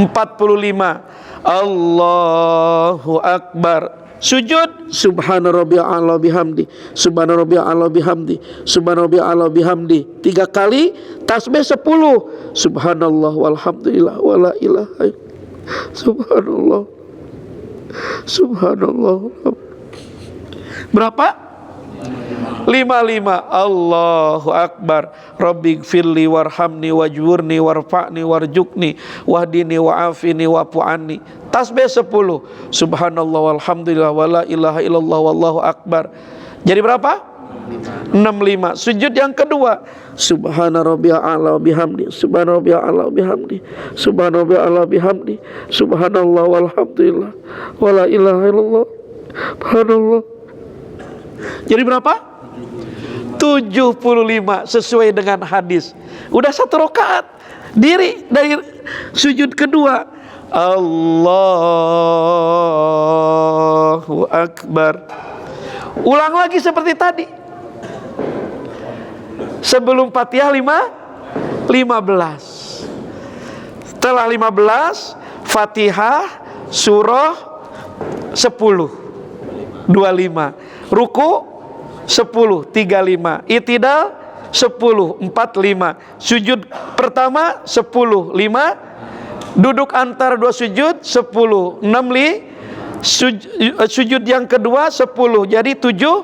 Allahu akbar. Sujud, subhana rabbiyal a'la bihamdi, subhana rabbiyal a'la bihamdi, subhana rabbiyal a'la bihamdi. 3 kali. Tasbih 10. Subhanallah walhamdulillah wala ilaha illallah. Subhanallah. Subhanallah. Berapa? 55. Allahu akbar. Rabbighfirli warhamni wajburni warfa'ni warjukni wahdini wa'afini wa'fu'anni. Tasbih 10. Subhanallah walhamdulillah wala ilaha illallah wallahu akbar. Jadi berapa? 65. Sujud yang kedua. Subhana rabbiyal a'la bihamdi, subhana rabbiyal a'la bihamdi, subhana rabbiyal a'la bihamdi, subhanallah walhamdulillah wala ilaha illallah. Subhanallah. Jadi berapa? 75 sesuai dengan hadis. Udah 1 rakaat. Diri dari sujud kedua. Allahu akbar. Ulang lagi seperti tadi. Sebelum Fatihah 15. Setelah 15 Fatihah surah 10 25. Ruku 10 35. I'tidal 10 45. Sujud pertama 10 5. Duduk antara 2 sujud 10 6 sujud yang kedua 10. Jadi 7.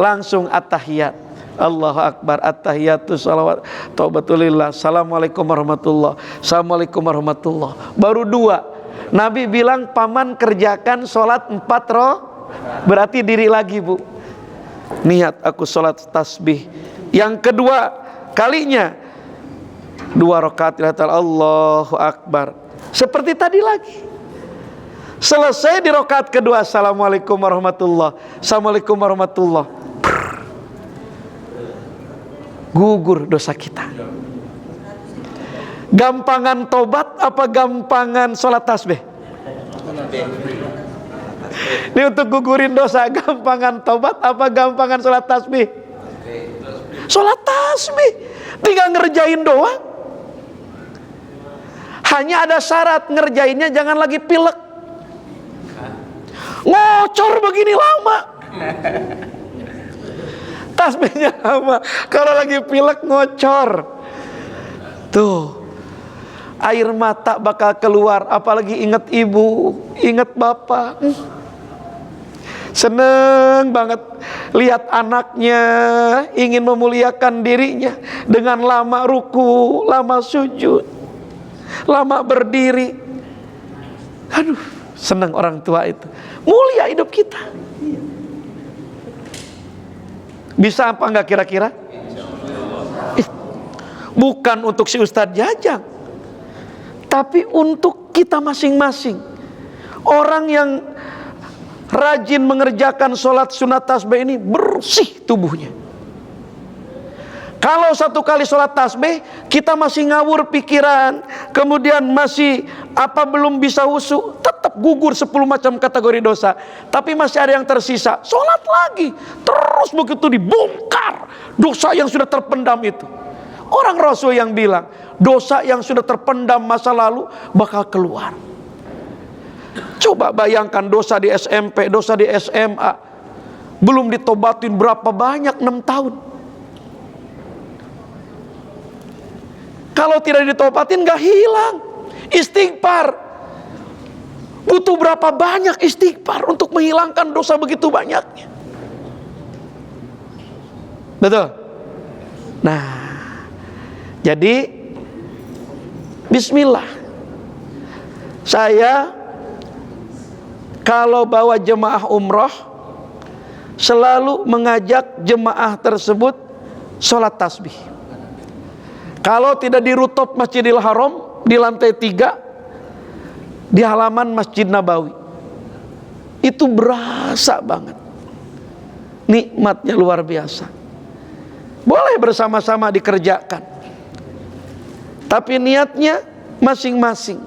Langsung at-tahiyat. Allahu akbar. At-tahiyatu salawat taubatulillah. Assalamualaikum warahmatullah. Assalamualaikum warahmatullah. Baru 2. Nabi bilang paman kerjakan sholat 4 berarti diri lagi, Bu. Niat aku sholat tasbih. Yang kedua kalinya 2 rakaat Allahu akbar. Seperti tadi lagi. Selesai di rakaat kedua. Assalamualaikum warahmatullah. Assalamualaikum warahmatullah. Gugur dosa kita. Gampangan tobat apa gampangan sholat tasbih? Ini untuk gugurin dosa. Gampangan tobat apa gampangan sholat tasbih? Sholat tasbih. Tinggal ngerjain doang. Hanya ada syarat, ngerjainnya jangan lagi pilek. Ngocor begini lama. Tasbihnya lama. Kalau lagi pilek ngocor. Tuh. Air mata bakal keluar. Apalagi ingat ibu, ingat bapak. Seneng banget lihat anaknya ingin memuliakan dirinya dengan lama ruku, lama sujud, lama berdiri. Aduh, senang orang tua itu. Mulia hidup kita. Bisa apa enggak kira-kira? Bukan untuk si Ustadz Jajang, tapi untuk kita masing-masing. Orang yang rajin mengerjakan sholat sunat tasbih ini bersih tubuhnya. Kalau 1 kali sholat tasbih kita masih ngawur pikiran, kemudian masih belum bisa wusu, tetap gugur 10 macam kategori dosa. Tapi masih ada yang tersisa, sholat lagi. Terus begitu dibongkar dosa yang sudah terpendam itu. Orang Rasul yang bilang dosa yang sudah terpendam masa lalu bakal keluar. Coba bayangkan dosa di SMP, dosa di SMA, belum ditobatin berapa banyak, 6 tahun. Kalau tidak ditobatin gak hilang. Istighfar, butuh berapa banyak istighfar untuk menghilangkan dosa begitu banyaknya. Betul? Nah, jadi bismillah. Saya kalau bawa jemaah umroh selalu mengajak jemaah tersebut sholat tasbih. Kalau tidak di rooftop Masjidil Haram, di lantai 3, di halaman Masjid Nabawi, itu berasa banget. Nikmatnya luar biasa. Boleh bersama-sama dikerjakan, tapi niatnya masing-masing.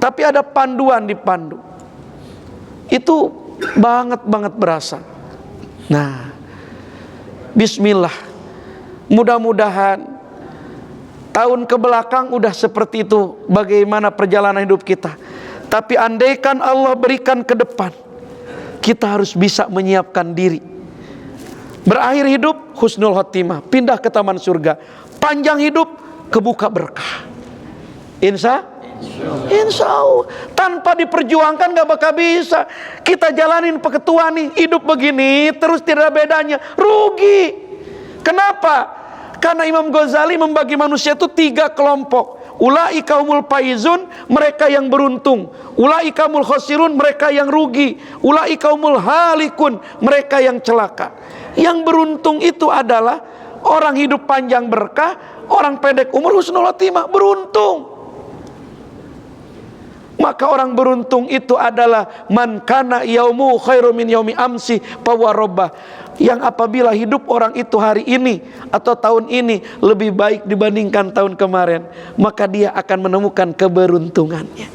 Tapi ada panduan dipandu. Itu banget berasa. Nah, bismillah. Mudah-mudahan tahun kebelakang udah seperti itu bagaimana perjalanan hidup kita. Tapi andaikan Allah berikan ke depan, kita harus bisa menyiapkan diri. Berakhir hidup husnul khotimah, pindah ke taman surga. Panjang hidup kebuka berkah. Insya Allah. Tanpa diperjuangkan gak bakal bisa. Kita jalanin peketuaan nih, hidup begini terus tidak ada bedanya, rugi. Kenapa? Karena Imam Ghazali membagi manusia itu 3 kelompok. Ulaika humul faizun, mereka yang beruntung. Ulaika humul khosirun, mereka yang rugi. Ulaika humul halikun, mereka yang celaka. Yang beruntung itu adalah orang hidup panjang berkah, orang pendek umur husnul khotimah, beruntung. Maka orang beruntung itu adalah man kana yaumu khairu min yaumi amsi fahuwa rabbah. Yang apabila hidup orang itu hari ini atau tahun ini lebih baik dibandingkan tahun kemarin, maka dia akan menemukan keberuntungannya.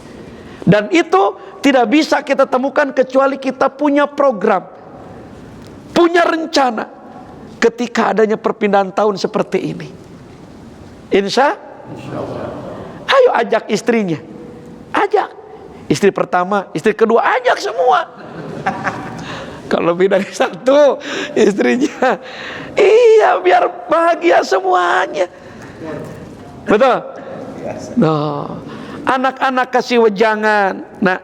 Dan itu tidak bisa kita temukan kecuali kita punya program, punya rencana ketika adanya perpindahan tahun seperti ini. Insya Allah. Ayo ajak istrinya, ajak istri pertama, istri kedua, ajak semua. Kalau lebih dari 1 istrinya, iya, biar bahagia semuanya. Betul? Nah, anak-anak kasih wejangan. Nah,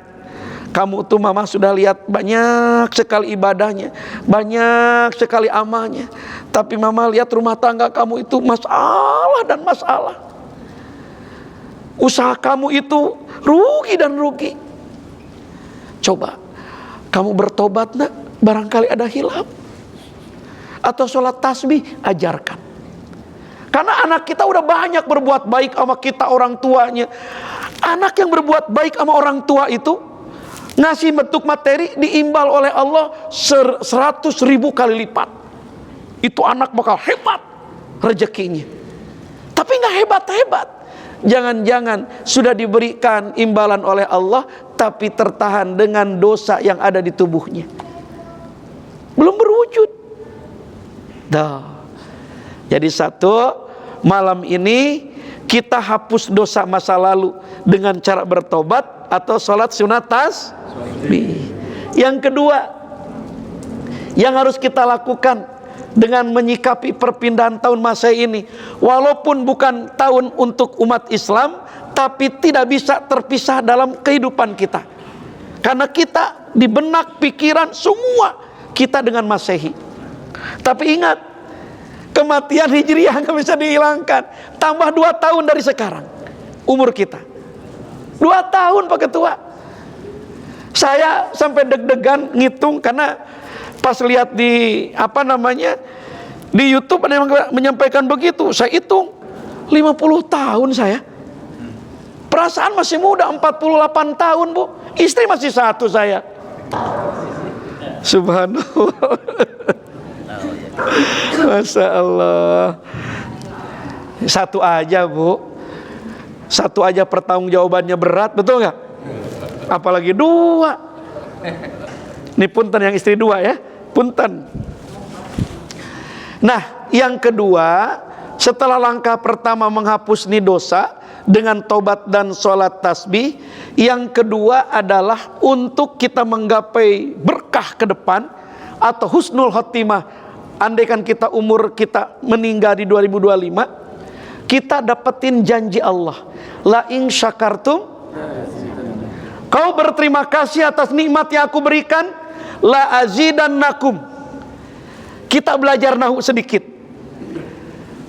kamu tuh mama sudah lihat banyak sekali ibadahnya, banyak sekali amalnya, tapi mama lihat rumah tangga kamu itu masalah dan masalah. Usaha kamu itu rugi dan rugi. Coba kamu bertobat nak, barangkali ada hilaf. Atau sholat tasbih, ajarkan. Karena anak kita udah banyak berbuat baik sama kita orang tuanya. Anak yang berbuat baik sama orang tua itu ngasih bentuk materi diimbal oleh Allah 100.000 kali lipat. Itu anak bakal hebat rezekinya. Tapi nggak hebat-hebat. Jangan-jangan sudah diberikan imbalan oleh Allah, tapi tertahan dengan dosa yang ada di tubuhnya, belum berwujud. Jadi malam ini kita hapus dosa masa lalu dengan cara bertobat atau sholat sunat tasbih. Yang kedua yang harus kita lakukan dengan menyikapi perpindahan tahun Masehi ini, walaupun bukan tahun untuk umat Islam, tapi tidak bisa terpisah dalam kehidupan kita. Karena kita di benak pikiran semua kita dengan Masehi. Tapi ingat, kematian Hijriah nggak bisa dihilangkan. Tambah 2 tahun dari sekarang umur kita. 2 tahun Pak Ketua. Saya sampai deg-degan ngitung karena pas lihat di di YouTube ada yang menyampaikan begitu. Saya hitung 50 tahun saya. Perasaan masih muda, 48 tahun Bu. Istri masih 1 saya. Subhanallah. Masya Allah. 1 aja Bu. 1 aja pertanggungjawabannya berat, betul nggak? Apalagi 2. Ini punten yang istri 2 ya. Punten. Nah, yang kedua, setelah langkah pertama menghapus nih dosa dengan tobat dan sholat tasbih, yang kedua adalah untuk kita menggapai berkah ke depan atau husnul khotimah. Andaikan kita umur kita meninggal di 2025, kita dapetin janji Allah. La in syakartum, kau berterima kasih atas nikmat yang aku berikan, la azidannakum. Kita belajar nahu sedikit,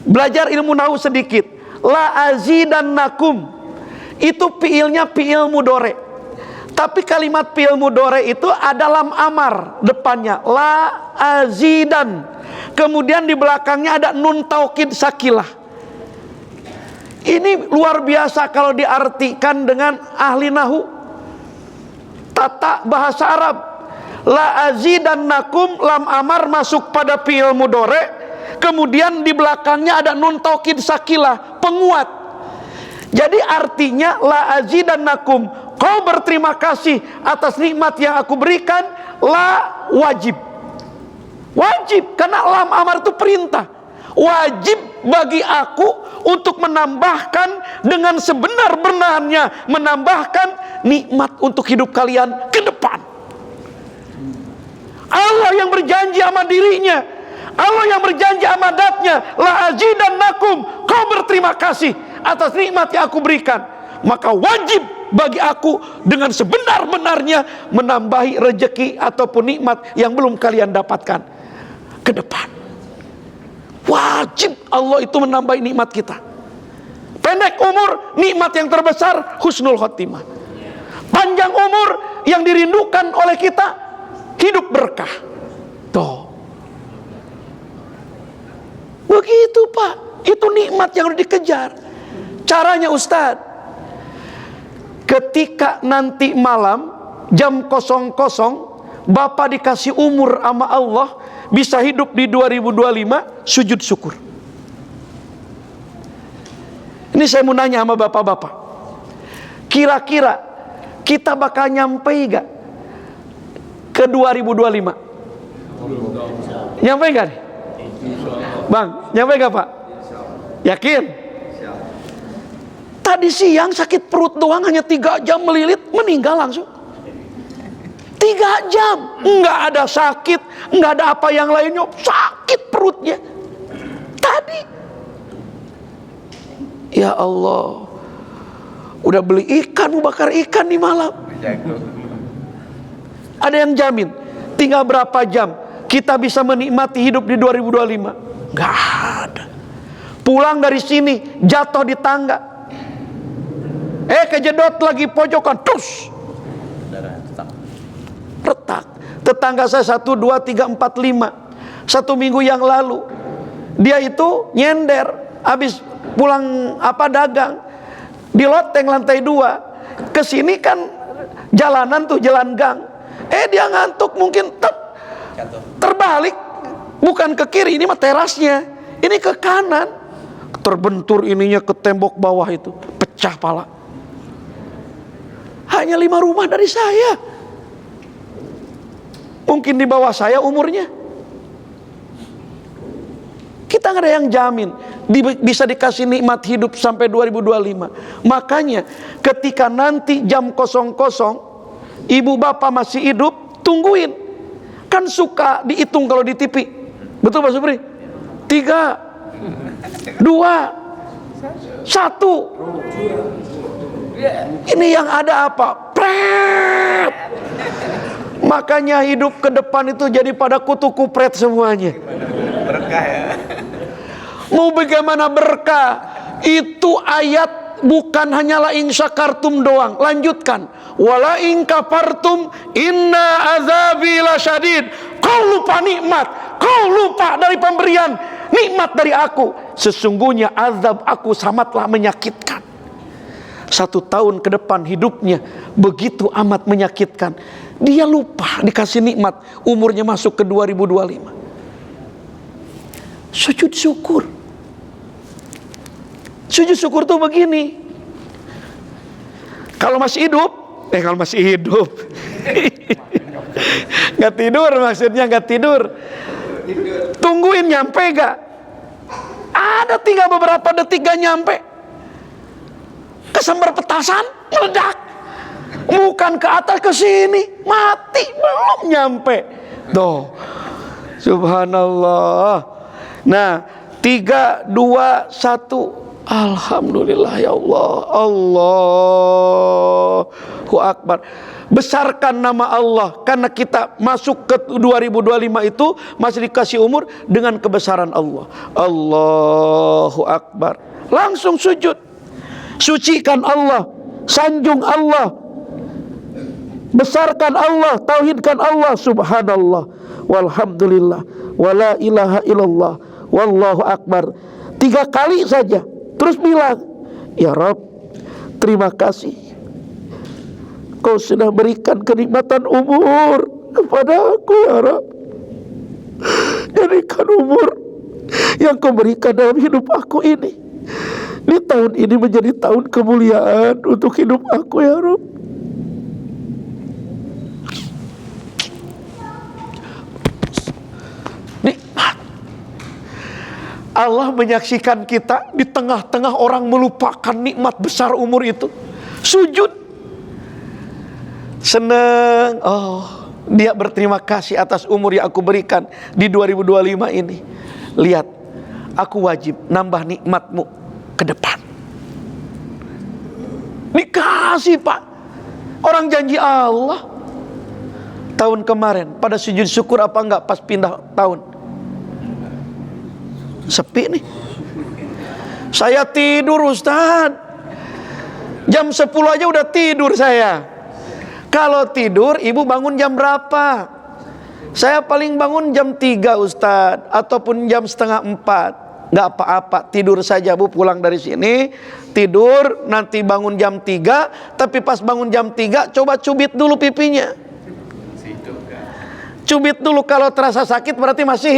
belajar ilmu nahu sedikit. La azidannakum itu fiilnya fiil mudhari, tapi kalimat fiil mudhari itu ada lam amar depannya, la azidan, kemudian di belakangnya ada nun taukid sakilah. Ini luar biasa kalau diartikan dengan ahli nahu, tata bahasa Arab. La azidannakum, lam amar masuk pada fi'il mudhari, kemudian di belakangnya ada nun taukid sakilah, penguat. Jadi artinya la azidannakum, kau berterima kasih atas nikmat yang aku berikan, la wajib. Wajib, karena lam amar itu perintah. Wajib bagi aku untuk menambahkan dengan sebenar-benarnya, menambahkan nikmat untuk hidup kalian ke depan. Allah yang berjanji sama dirinya, Allah yang berjanji sama datnya, la azidannakum, kau berterima kasih atas nikmat yang aku berikan, maka wajib bagi aku dengan sebenar-benarnya menambahi rejeki ataupun nikmat yang belum kalian dapatkan ke depan. Wajib Allah itu menambahi nikmat kita. Pendek umur, nikmat yang terbesar husnul khotimah. Panjang umur, yang dirindukan oleh kita hidup berkah. Tuh, begitu Pak, itu nikmat yang harus dikejar. Caranya Ustadz, ketika nanti malam jam 00 Bapak dikasih umur sama Allah, bisa hidup di 2025, sujud syukur. Ini saya mau nanya sama bapak-bapak, kira-kira kita bakal nyampe gak ke 2025? Nyampe gak nih? Bang, nyampe gak Pak? Yakin? Tadi siang sakit perut doang, hanya 3 jam melilit, meninggal langsung. 3 jam, nggak ada sakit, nggak ada apa yang lainnya, sakit perutnya. Tadi, ya Allah, udah beli ikan, mau bakar ikan di malam. Ada yang jamin, tinggal berapa jam kita bisa menikmati hidup di 2025? Nggak ada. Pulang dari sini, jatuh di tangga, kejedot lagi pojokan, terus retak. Tetangga saya 1, 2, 3, 4, 5. 1 minggu yang lalu dia itu nyender, habis pulang dagang di loteng lantai 2. Kesini kan jalanan tuh, jalan gang. Dia ngantuk, mungkin terbalik, bukan ke kiri, ini mah terasnya, ini ke kanan, terbentur ininya ke tembok bawah itu, pecah pala. Hanya 5 rumah dari saya. Mungkin di bawah saya umurnya. Kita nggak ada yang jamin bisa dikasih nikmat hidup sampai 2025. Makanya ketika nanti jam 00 ibu bapak masih hidup, tungguin. Kan suka dihitung kalau di TV. Betul Pak Supri? 3, 2, 1. Ini yang ada apa? Pret. Makanya hidup ke depan itu jadi pada kutu kupret semuanya. Berkah ya. Mau bagaimana berkah? Itu ayat bukan hanyalah in syakartum doang. Lanjutkan. Wala in kafartum inna azabi lasyadid. Kau lupa nikmat, kau lupa dari pemberian nikmat dari aku. Sesungguhnya azab aku sangatlah menyakitkan. 1 tahun ke depan hidupnya begitu amat menyakitkan. Dia lupa dikasih nikmat, umurnya masuk ke 2025. Sujud syukur. Sujud syukur tuh begini. Kalau masih hidup, nggak tidur, maksudnya nggak tidur. Tungguin nyampe gak? Ada tinggal beberapa detik gak nyampe, kesembar petasan, meledak. Bukan ke atas, ke sini, mati, belum nyampe. Tuh, subhanallah. Nah, 3, 2, 1. Alhamdulillah ya Allah. Allahu Akbar. Besarkan nama Allah, karena kita masuk ke 2025 itu masih dikasih umur dengan kebesaran Allah. Allahu Akbar. Langsung sujud. Sucikan Allah, sanjung Allah, besarkan Allah, tauhidkan Allah. Subhanallah, walhamdulillah, wala ilaha illallah, wallahu akbar. 3 kali saja. Terus bilang, ya Rabb, terima kasih, Kau sudah berikan kenikmatan umur kepada aku ya Rabb. Jadikan umur yang Kau berikan dalam hidup aku ini, di tahun ini menjadi tahun kemuliaan untuk hidup aku ya Rabb. Nikmat. Allah menyaksikan kita di tengah-tengah orang melupakan nikmat besar umur itu. Sujud. Senang. Oh, dia berterima kasih atas umur yang aku berikan di 2025 ini. Lihat, aku wajib nambah nikmatmu ke depan. Dikasih Pak. Orang janji Allah. Tahun kemarin pada sujud syukur apa enggak pas pindah tahun? Sepi nih. Saya tidur Ustaz. Jam 10 aja udah tidur saya. Kalau tidur ibu bangun jam berapa? Saya paling bangun jam 3 Ustaz, ataupun jam setengah 4. Nggak apa-apa, tidur saja Bu, pulang dari sini tidur, nanti bangun jam 3. Tapi pas bangun jam 3 coba cubit dulu pipinya. Cubit dulu, kalau terasa sakit berarti masih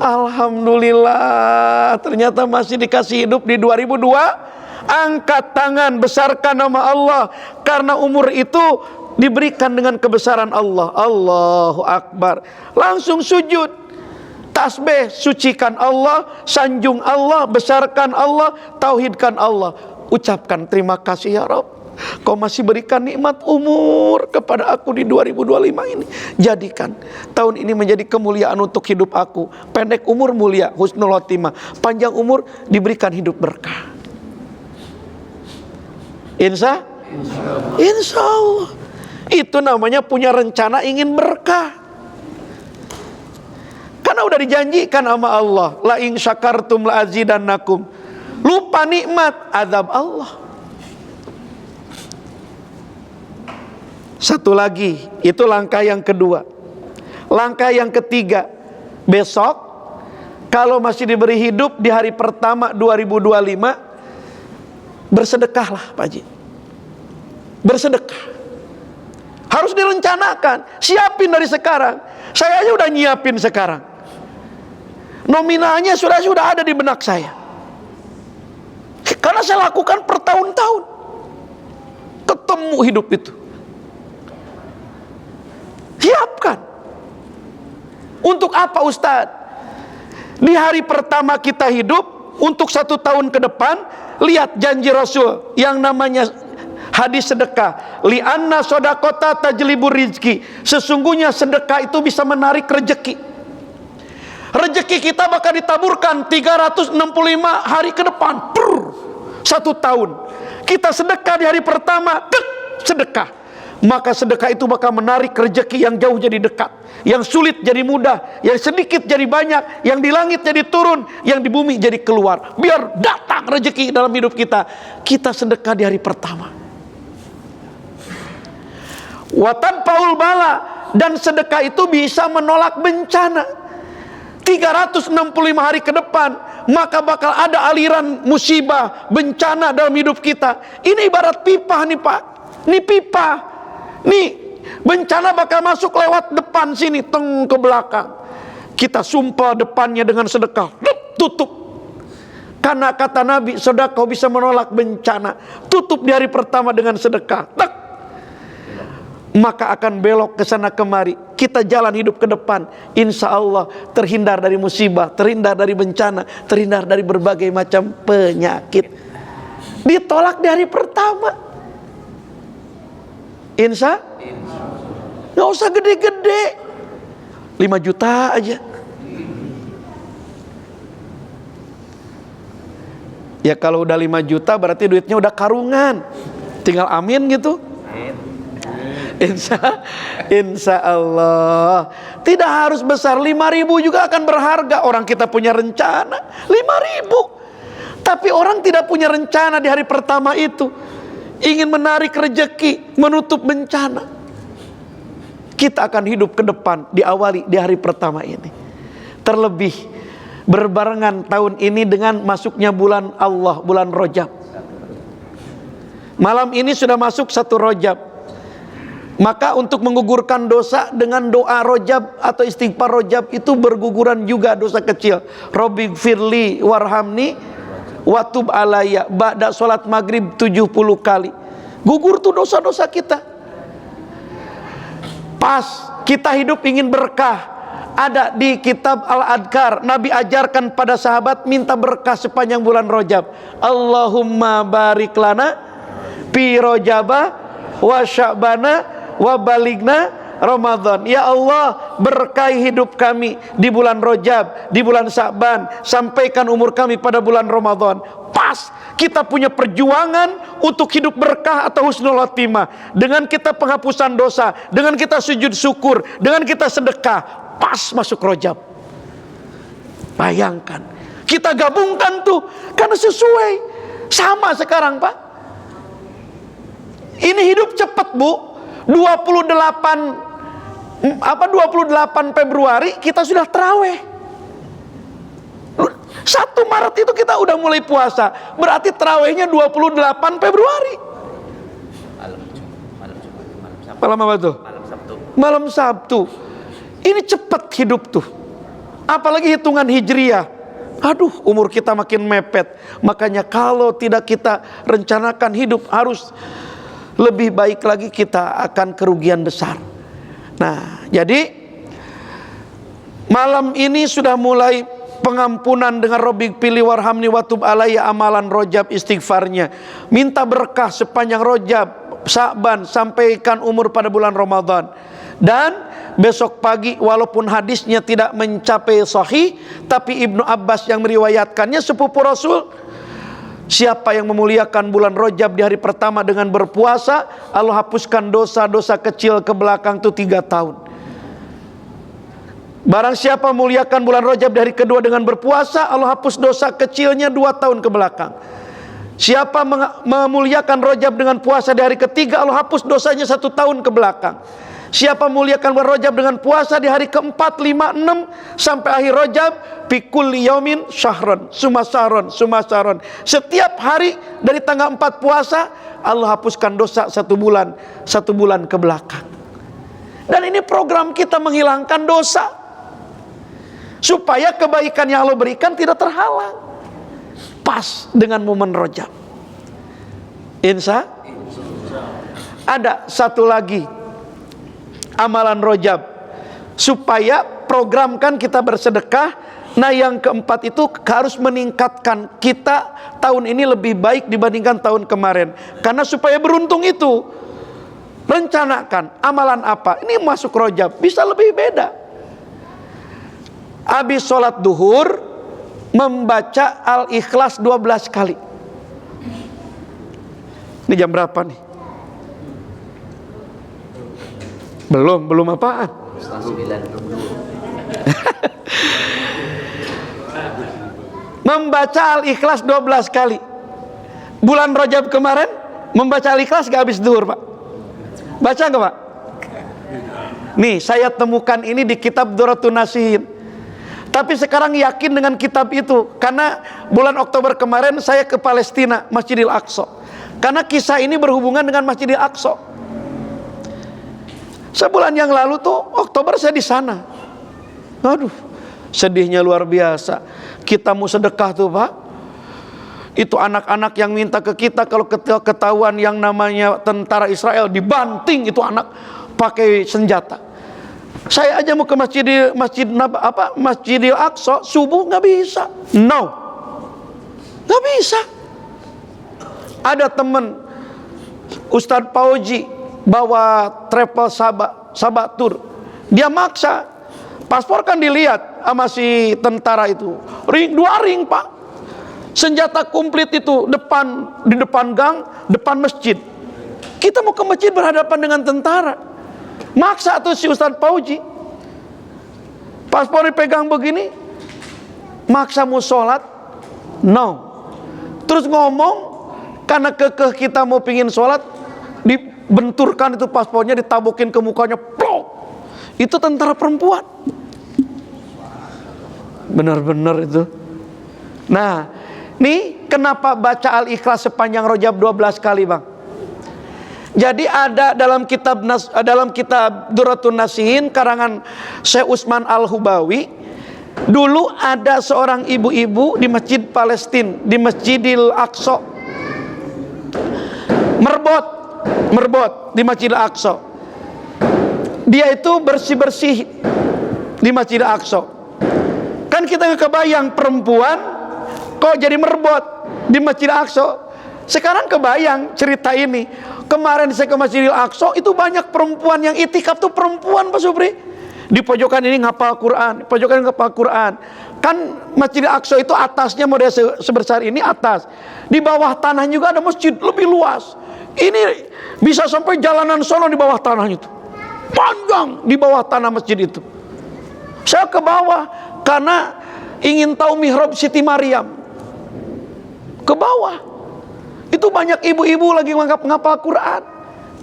Alhamdulillah, ternyata masih dikasih hidup di 2002. Angkat tangan, besarkan nama Allah, karena umur itu diberikan dengan kebesaran Allah. Allahu Akbar. Langsung sujud, tasbih, sucikan Allah, sanjung Allah, besarkan Allah, tauhidkan Allah. Ucapkan terima kasih ya Rabb, Kau masih berikan nikmat umur kepada aku di 2025 ini. Jadikan tahun ini menjadi kemuliaan untuk hidup aku. Pendek umur mulia, husnul khotimah. Panjang umur diberikan hidup berkah. Insya Allah. Itu namanya punya rencana ingin berkah. Karena udah dijanjikan sama Allah, la in syakartum la azidannakum. Lupa nikmat, azab Allah. Satu lagi, itu langkah yang kedua. Langkah yang ketiga, besok kalau masih diberi hidup di hari pertama 2025, bersedekahlah Pak Haji. Bersedekah. Harus direncanakan, siapin dari sekarang. Saya aja udah nyiapin sekarang. Nominalnya sudah ada di benak saya. Karena saya lakukan per tahun-tahun. Ketemu hidup itu. Siapkan. Untuk apa Ustadz? Di hari pertama kita hidup, untuk 1 tahun ke depan, lihat janji Rasul yang namanya hadis sedekah. Li'anna sodakota tajlibur rizki. Sesungguhnya sedekah itu bisa menarik rezeki. Rezeki kita bakal ditaburkan 365 hari ke depan. 1 tahun. Kita sedekah di hari pertama, sedekah. Maka sedekah itu bakal menarik rezeki yang jauh jadi dekat, yang sulit jadi mudah, yang sedikit jadi banyak, yang di langit jadi turun, yang di bumi jadi keluar. Biar datang rezeki dalam hidup kita. Kita sedekah di hari pertama. Watan paul bala, dan sedekah itu bisa menolak bencana. 365 hari ke depan, maka bakal ada aliran musibah, bencana dalam hidup kita. Ini ibarat pipa nih Pak. Ini pipa. Nih, bencana bakal masuk lewat depan sini, teng ke belakang. Kita sumpah depannya dengan sedekah, tutup. Karena kata Nabi, sedekah bisa menolak bencana. Tutup di hari pertama dengan sedekah. Tak. Maka akan belok ke sana kemari. Kita jalan hidup ke depan, insya Allah terhindar dari musibah, terhindar dari bencana, terhindar dari berbagai macam penyakit. Ditolak di hari pertama. Insya nggak usah gede-gede, 5 juta aja. Ya kalau udah 5 juta berarti duitnya udah karungan, tinggal amin gitu. Insya Allah. Tidak harus besar, 5.000 juga akan berharga. Orang kita punya rencana 5.000, tapi orang tidak punya rencana di hari pertama itu. Ingin menarik rezeki, menutup bencana. Kita akan hidup ke depan, diawali di hari pertama ini. Terlebih berbarengan tahun ini dengan masuknya bulan Allah, bulan Rajab. Malam ini sudah masuk 1 Rajab. Maka untuk menggugurkan dosa dengan doa Rajab atau istighfar Rajab itu berguguran juga dosa kecil. Robbighfirli warhamni watub alayya. Ba'da sholat maghrib 70 kali. Gugur tuh dosa-dosa kita. Pas kita hidup ingin berkah, ada di kitab Al-Adkar, Nabi ajarkan pada sahabat minta berkah sepanjang bulan Rajab. Allahumma barik lana fi Rajaba wa Sya'bana wa baligna Ramadan. Ya Allah, berkahi hidup kami di bulan Rajab, di bulan Sya'ban, sampaikan umur kami pada bulan Ramadan. Pas kita punya perjuangan untuk hidup berkah atau husnul khotimah, dengan kita penghapusan dosa, dengan kita sujud syukur, dengan kita sedekah, pas masuk Rajab. Bayangkan, kita gabungkan tuh karena sesuai. Sama sekarang, Pak. Ini hidup cepat, Bu. 28 Februari kita sudah tarawih. 1 Maret itu kita udah mulai puasa. Berarti tarawihnya 28 Februari. Malam apa tuh? Malam Sabtu. Ini cepat hidup tuh. Apalagi hitungan Hijriah. Aduh, umur kita makin mepet. Makanya kalau tidak kita rencanakan hidup, harus lebih baik lagi, kita akan kerugian besar. Nah, jadi malam ini sudah mulai pengampunan dengan Robbi pilih warhamni watub alayya, amalan Rajab istighfarnya. Minta berkah sepanjang Rajab, Sya'ban, sampaikan umur pada bulan Ramadan. Dan besok pagi, walaupun hadisnya tidak mencapai sahih, tapi Ibnu Abbas yang meriwayatkannya, sepupu Rasul, siapa yang memuliakan bulan Rajab di hari pertama dengan berpuasa, Allah hapuskan dosa-dosa kecil ke belakang itu 3 tahun. Barang siapa memuliakan bulan Rajab di hari kedua dengan berpuasa, Allah hapus dosa kecilnya 2 tahun ke belakang. Siapa memuliakan Rajab dengan puasa di hari ketiga, Allah hapus dosanya 1 tahun ke belakang. Siapa memuliakan bulan Rajab dengan puasa di hari keempat, 5, 6 sampai akhir Rajab, pikul yaumin syahron, sumasaron. Setiap hari dari tanggal 4 puasa, Allah hapuskan dosa 1 bulan ke belakang. Dan ini program kita menghilangkan dosa, supaya kebaikan yang Allah berikan tidak terhalang. Pas dengan momen Rajab. Insya ada satu lagi amalan Rajab, supaya programkan kita bersedekah. Nah, yang keempat itu harus meningkatkan kita tahun ini lebih baik dibandingkan tahun kemarin. Karena supaya beruntung itu, rencanakan amalan apa, ini masuk Rajab bisa lebih beda. Habis sholat duhur, membaca Al-Ikhlas 12 kali. Ini jam berapa nih? Belum apaan? Membaca Al-Ikhlas 12 kali. Bulan Rajab kemarin membaca Al-Ikhlas gak habis duhur, Pak? Baca gak, Pak? Nih, saya temukan ini di kitab Duratun Nasihin. Tapi sekarang yakin dengan kitab itu, karena bulan Oktober kemarin saya ke Palestina, Masjidil Aqsa. Karena kisah ini berhubungan dengan Masjidil Aqsa. Sebulan yang lalu tuh Oktober saya di sana. Aduh, sedihnya luar biasa. Kita mau sedekah tuh, Pak. Itu anak-anak yang minta ke kita, kalau ketahuan yang namanya tentara Israel dibanting itu anak pakai senjata. Saya aja mau ke Masjidil Aqsa subuh nggak bisa. No, nggak bisa. Ada temen Ustadz Pauji bawa travel sahabat tour, dia maksa, paspor kan dilihat sama si tentara itu, dua ring, Pak, senjata komplit itu, di depan gang, depan masjid. Kita mau ke masjid berhadapan dengan tentara, maksa tuh si Ustadz Pauji, paspor dipegang begini, maksa mau sholat, no, terus ngomong karena kekeh kita mau pingin sholat, dibenturkan itu paspornya, ditabukin ke mukanya, plok. Itu tentara perempuan. Benar-benar itu. Nah, nih kenapa baca Al-Ikhlas sepanjang Rajab 12 kali, Bang? Jadi ada dalam kitab Duratun Nasihin karangan Syekh Utsman Al-Hubawi, dulu ada seorang ibu-ibu di Masjid Palestina, di Masjidil Aqsa. Merbot di Masjid Al-Aqsa. Dia itu bersih-bersih di Masjid Al-Aqsa. Kan kita nggak kebayang perempuan kok jadi merbot di Masjid Al-Aqsa. Sekarang kebayang cerita ini. Kemarin saya ke Masjidil Aqsa, itu banyak perempuan yang itikaf tuh perempuan, Pak Supri. Di pojokan ini ngapal Quran, di pojokan ini ngapal Quran. Kan Masjidil Aqsa itu atasnya model sebesar ini atas. Di bawah tanah juga ada masjid lebih luas. Ini bisa sampai jalanan sono di bawah tanahnya itu. Panjang di bawah tanah masjid itu. Saya ke bawah karena ingin tahu mihrab Siti Maryam. Ke bawah. Itu banyak ibu-ibu lagi ngapal Quran,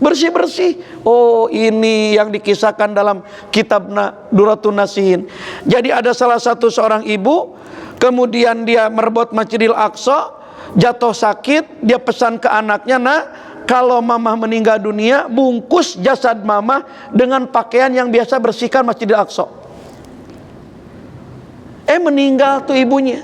bersih-bersih. Oh, ini yang dikisahkan dalam kitab Duratun Nasihin. Jadi ada salah satu seorang ibu, kemudian dia merebut Masjidil Aqsa, jatuh sakit, dia pesan ke anaknya, "Nak, kalau mamah meninggal dunia, bungkus jasad mamah dengan pakaian yang biasa bersihkan Masjidil Aqsa." Meninggal tuh ibunya.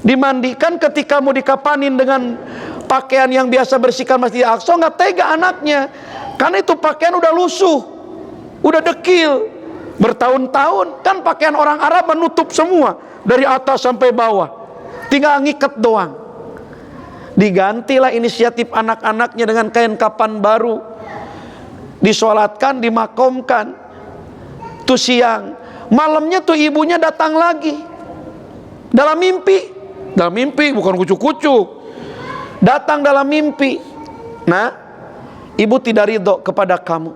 Dimandikan, ketika mau dikapanin dengan pakaian yang biasa bersihkan Masjid Al-Aqsa, nggak tega anaknya, karena itu pakaian udah lusuh, udah dekil, bertahun-tahun. Kan pakaian orang Arab menutup semua dari atas sampai bawah, tinggal ngikat doang. Digantilah inisiatif anak-anaknya dengan kain kapan baru, disolatkan, dimakomkan. Tuh siang, malamnya tuh ibunya datang lagi dalam mimpi bukan kucuk-kucuk. Datang dalam mimpi. Nah, ibu tidak ridho kepada kamu.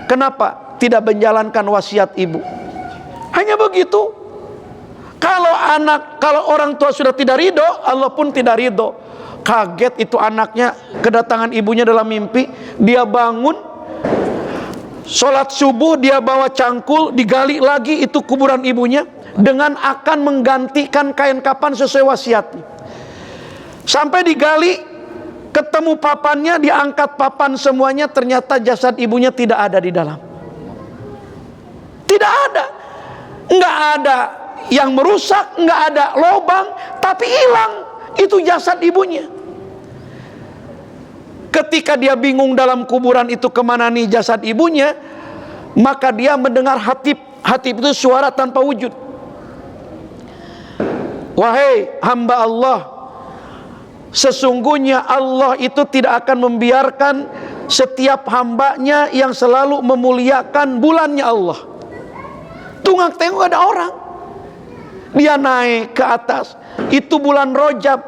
Kenapa tidak menjalankan wasiat ibu? Hanya begitu. Kalau orang tua sudah tidak ridho, Allah pun tidak ridho. Kaget itu anaknya kedatangan ibunya dalam mimpi. Dia bangun, sholat subuh, dia bawa cangkul, digali lagi itu kuburan ibunya dengan akan menggantikan kain kapan sesuai wasiatnya. Sampai digali, ketemu papannya, diangkat papan semuanya, ternyata jasad ibunya tidak ada di dalam. Tidak ada. Nggak ada yang merusak, nggak ada lubang, tapi hilang itu jasad ibunya. Ketika dia bingung dalam kuburan itu kemana nih jasad ibunya, maka dia mendengar hatib. Hatib itu suara tanpa wujud. "Wahai hamba Allah, sesungguhnya Allah itu tidak akan membiarkan setiap hambanya yang selalu memuliakan bulannya Allah." Tengok ada orang. Dia naik ke atas. Itu bulan Rajab.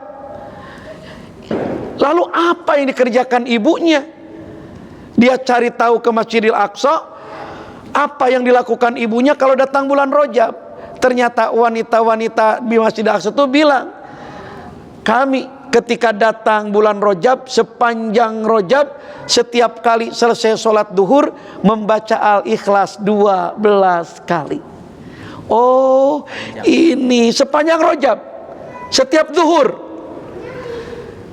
Lalu apa yang dikerjakan ibunya? Dia cari tahu ke Masjidil Aqsa. Apa yang dilakukan ibunya kalau datang bulan Rajab? Ternyata wanita-wanita di Masjidil Aqsa itu bilang, "Kami ketika datang bulan Rajab, sepanjang Rajab, setiap kali selesai sholat duhur, membaca Al-Ikhlas 12 kali. Oh, ini sepanjang Rajab, setiap duhur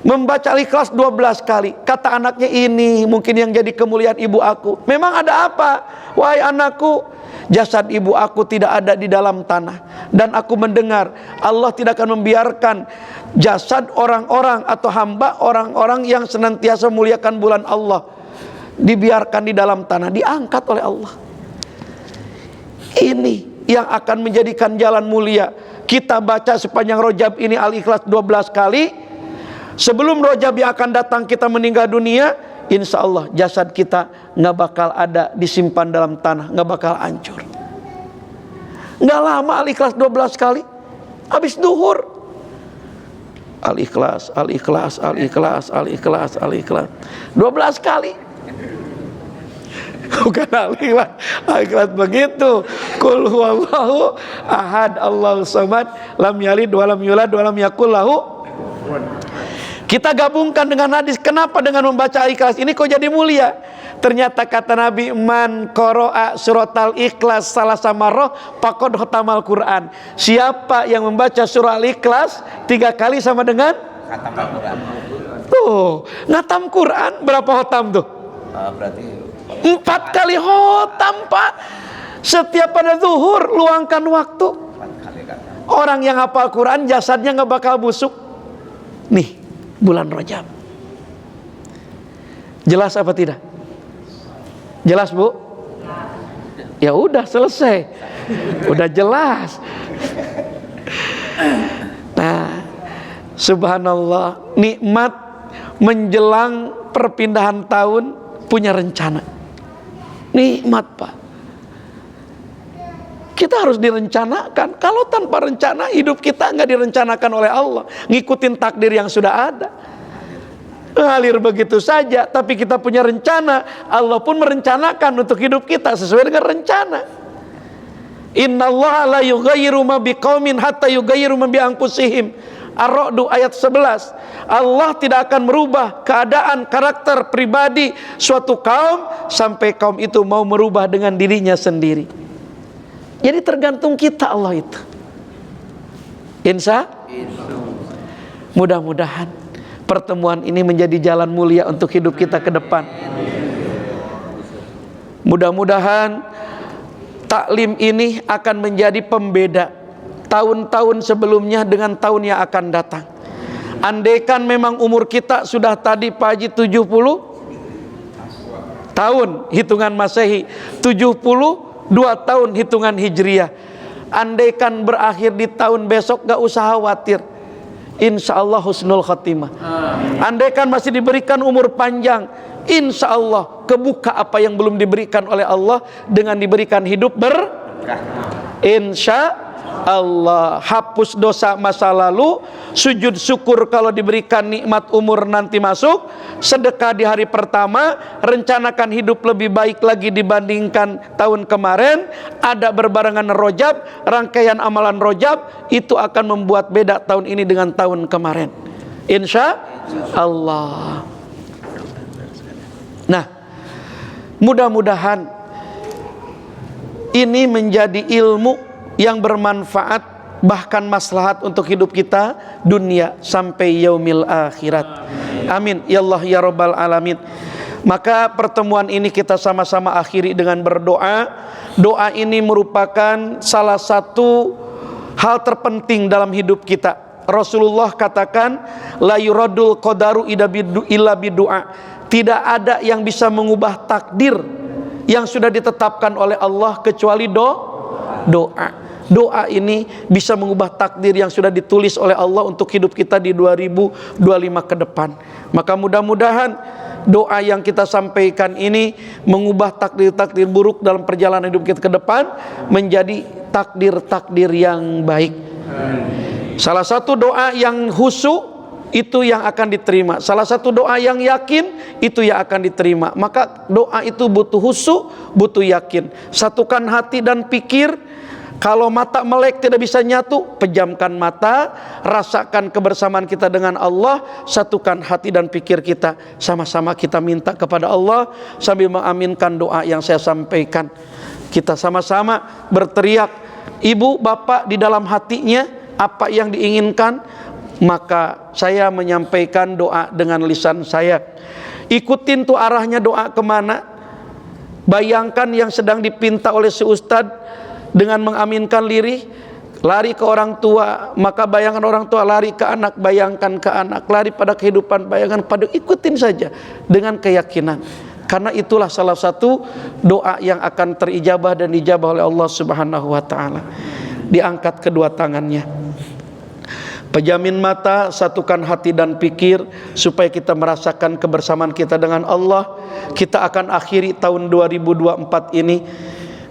membaca Al-Ikhlas 12 kali. Kata anaknya, "Ini mungkin yang jadi kemuliaan ibu aku." "Memang ada apa?" "Wahai anakku, jasad ibu aku tidak ada di dalam tanah. Dan aku mendengar Allah tidak akan membiarkan jasad orang-orang atau hamba orang-orang yang senantiasa memuliakan bulan Allah dibiarkan di dalam tanah, diangkat oleh Allah." Ini yang akan menjadikan jalan mulia. Kita baca sepanjang Rajab ini Al-Ikhlas 12 kali. Sebelum Rajab yang akan datang kita meninggal dunia, insya Allah jasad kita nggak bakal ada disimpan dalam tanah, nggak bakal hancur. Nggak lama Al-Ikhlas 12 kali, habis duhur Al-Ikhlas, Al-Ikhlas, Al-Ikhlas, Al-Ikhlas, Al-Ikhlas 12 kali. Bukan Al-Ikhlas, Al-Ikhlas begitu. Qul huwallahu ahad, Allahus samad, lam yalid wa lam yulad wa lam yakul lahu. Kita gabungkan dengan hadis. Kenapa dengan membaca Al-Ikhlas ini kok jadi mulia? Ternyata kata Nabi, "Man qara'a suratal Ikhlas salasa marrah faqad khatamal Quran." Siapa yang membaca surah Al-Ikhlas 3 kali sama dengan khatam Quran. Tuh, ngatam Quran berapa khatam tuh? Berarti 4 kali khatam, Pak. Setiap pada zuhur luangkan waktu. Orang yang hafal Quran jasadnya nggak bakal busuk. Nih, bulan Rajab. Jelas apa tidak? Jelas, Bu? Ya udah selesai, udah jelas. Nah, subhanallah, nikmat menjelang perpindahan tahun punya rencana. Nikmat, Pak. Kita harus direncanakan. Kalau tanpa rencana, hidup kita nggak direncanakan oleh Allah, ngikutin takdir yang sudah ada, ngalir begitu saja. Tapi kita punya rencana, Allah pun merencanakan untuk hidup kita sesuai dengan rencana. Innallaha la yughayyiru ma biqaumin hatta yughayyiru ma bi anfusihim. Ar-Ra'd ayat 11. Allah tidak akan merubah keadaan, karakter, pribadi suatu kaum sampai kaum itu mau merubah dengan dirinya sendiri. Jadi tergantung kita Allah itu. Insya mudah-mudahan pertemuan ini menjadi jalan mulia untuk hidup kita ke depan. Mudah-mudahan taklim ini akan menjadi pembeda tahun-tahun sebelumnya dengan tahun yang akan datang. Andaikan memang umur kita sudah tadi Pak Haji 70 tahun hitungan Masehi, 72 tahun hitungan Hijriah. Andaikan berakhir di tahun besok, gak usah khawatir, insya Allah husnul khotimah. Andaikan masih diberikan umur panjang, insya Allah kebuka apa yang belum diberikan oleh Allah dengan diberikan hidup insya Allah. Hapus dosa masa lalu, sujud syukur kalau diberikan nikmat umur nanti masuk, sedekah di hari pertama, rencanakan hidup lebih baik lagi dibandingkan tahun kemarin, ada berbarengan Rajab, rangkaian amalan Rajab, itu akan membuat beda tahun ini dengan tahun kemarin, insya Allah. Nah, mudah-mudahan ini menjadi ilmu yang bermanfaat, bahkan maslahat untuk hidup kita dunia sampai yaumil akhirat. Amin ya Allah ya Rabbal alamin. Maka pertemuan ini kita sama-sama akhiri dengan berdoa. Doa ini merupakan salah satu hal terpenting dalam hidup kita. Rasulullah katakan, la yuradul qadaru illa bidu'a. Tidak ada yang bisa mengubah takdir yang sudah ditetapkan oleh Allah kecuali doa. Doa ini bisa mengubah takdir yang sudah ditulis oleh Allah untuk hidup kita di 2025 ke depan. Maka mudah-mudahan doa yang kita sampaikan ini mengubah takdir-takdir buruk dalam perjalanan hidup kita ke depan menjadi takdir-takdir yang baik. Salah satu doa yang khusyuk itu yang akan diterima. Salah satu doa yang yakin itu yang akan diterima. Maka doa itu butuh khusyuk, butuh yakin. Satukan hati dan pikir. Kalau mata melek tidak bisa nyatu, pejamkan mata, rasakan kebersamaan kita dengan Allah, satukan hati dan pikir kita, sama-sama kita minta kepada Allah sambil mengaminkan doa yang saya sampaikan. Kita sama-sama berteriak, ibu bapak di dalam hatinya apa yang diinginkan, maka saya menyampaikan doa dengan lisan saya. Ikutin tuh arahnya doa kemana. Bayangkan yang sedang dipinta oleh si ustadz dengan mengaminkan lirih, lari ke orang tua, maka bayangkan orang tua, lari ke anak, bayangkan ke anak, lari pada kehidupan, bayangkan pada, ikutin saja dengan keyakinan. Karena itulah salah satu doa yang akan terijabah dan dijabah oleh Allah Subhanahu wa taala. Diangkat kedua tangannya. Pejamin mata, satukan hati dan pikir supaya kita merasakan kebersamaan kita dengan Allah. Kita akan akhiri tahun 2024 ini,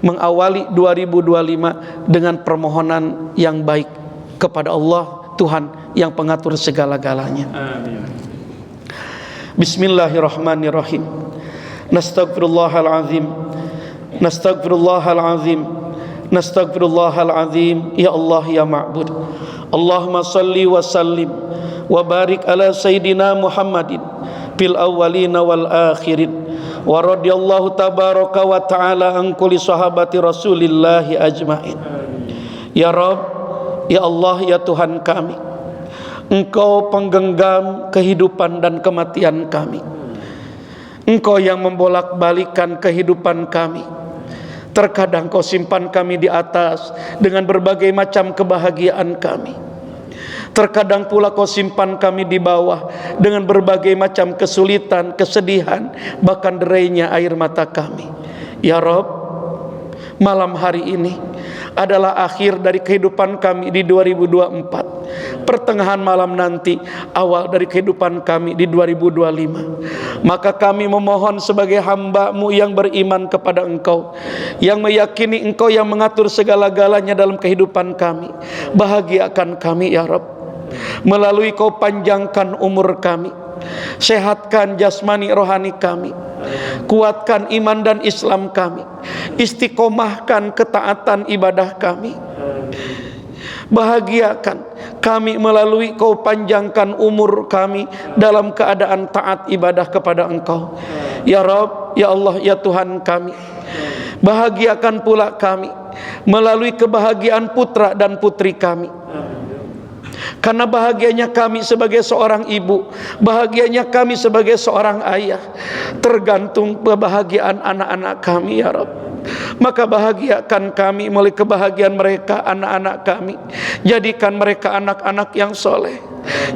mengawali 2025 dengan permohonan yang baik kepada Allah Tuhan yang pengatur segala-galanya. Amin. Bismillahirrahmanirrahim. Nastaghfirullahalazim. Nastaghfirullahalazim. Nastaghfirullahalazim. Ya Allah ya Ma'bud. Allahumma salli wa sallim wa barik ala Sayyidina Muhammadin fil awwalina wal akhirin. Wa radiyallahu tabaraka wa ta'ala an kulli sahabati Rasulillahi ajma'in. Ya Rabb, ya Allah, ya Tuhan kami, Engkau penggenggam kehidupan dan kematian kami. Engkau yang membolak-balikan kehidupan kami. Terkadang Kau simpan kami di atas dengan berbagai macam kebahagiaan kami. Terkadang pula Kau simpan kami di bawah dengan berbagai macam kesulitan, kesedihan, bahkan derainya air mata kami. Ya Rabb, malam hari ini adalah akhir dari kehidupan kami di 2024, pertengahan malam nanti awal dari kehidupan kami di 2025. Maka kami memohon sebagai hamba-Mu yang beriman kepada Engkau, yang meyakini Engkau yang mengatur segala-galanya dalam kehidupan kami, bahagiakan kami ya Rabb. Melalui Kau panjangkan umur kami, sehatkan jasmani rohani kami, kuatkan iman dan Islam kami, istiqomahkan ketaatan ibadah kami, bahagiakan kami melalui Kau panjangkan umur kami dalam keadaan taat ibadah kepada Engkau ya Rabb, ya Allah, ya Tuhan kami. Bahagiakan pula kami melalui kebahagiaan putra dan putri kami. Karena bahagianya kami sebagai seorang ibu, bahagianya kami sebagai seorang ayah, tergantung kebahagiaan anak-anak kami ya Rabb. Maka bahagiakan kami melalui kebahagiaan mereka, anak-anak kami. Jadikan mereka anak-anak yang soleh,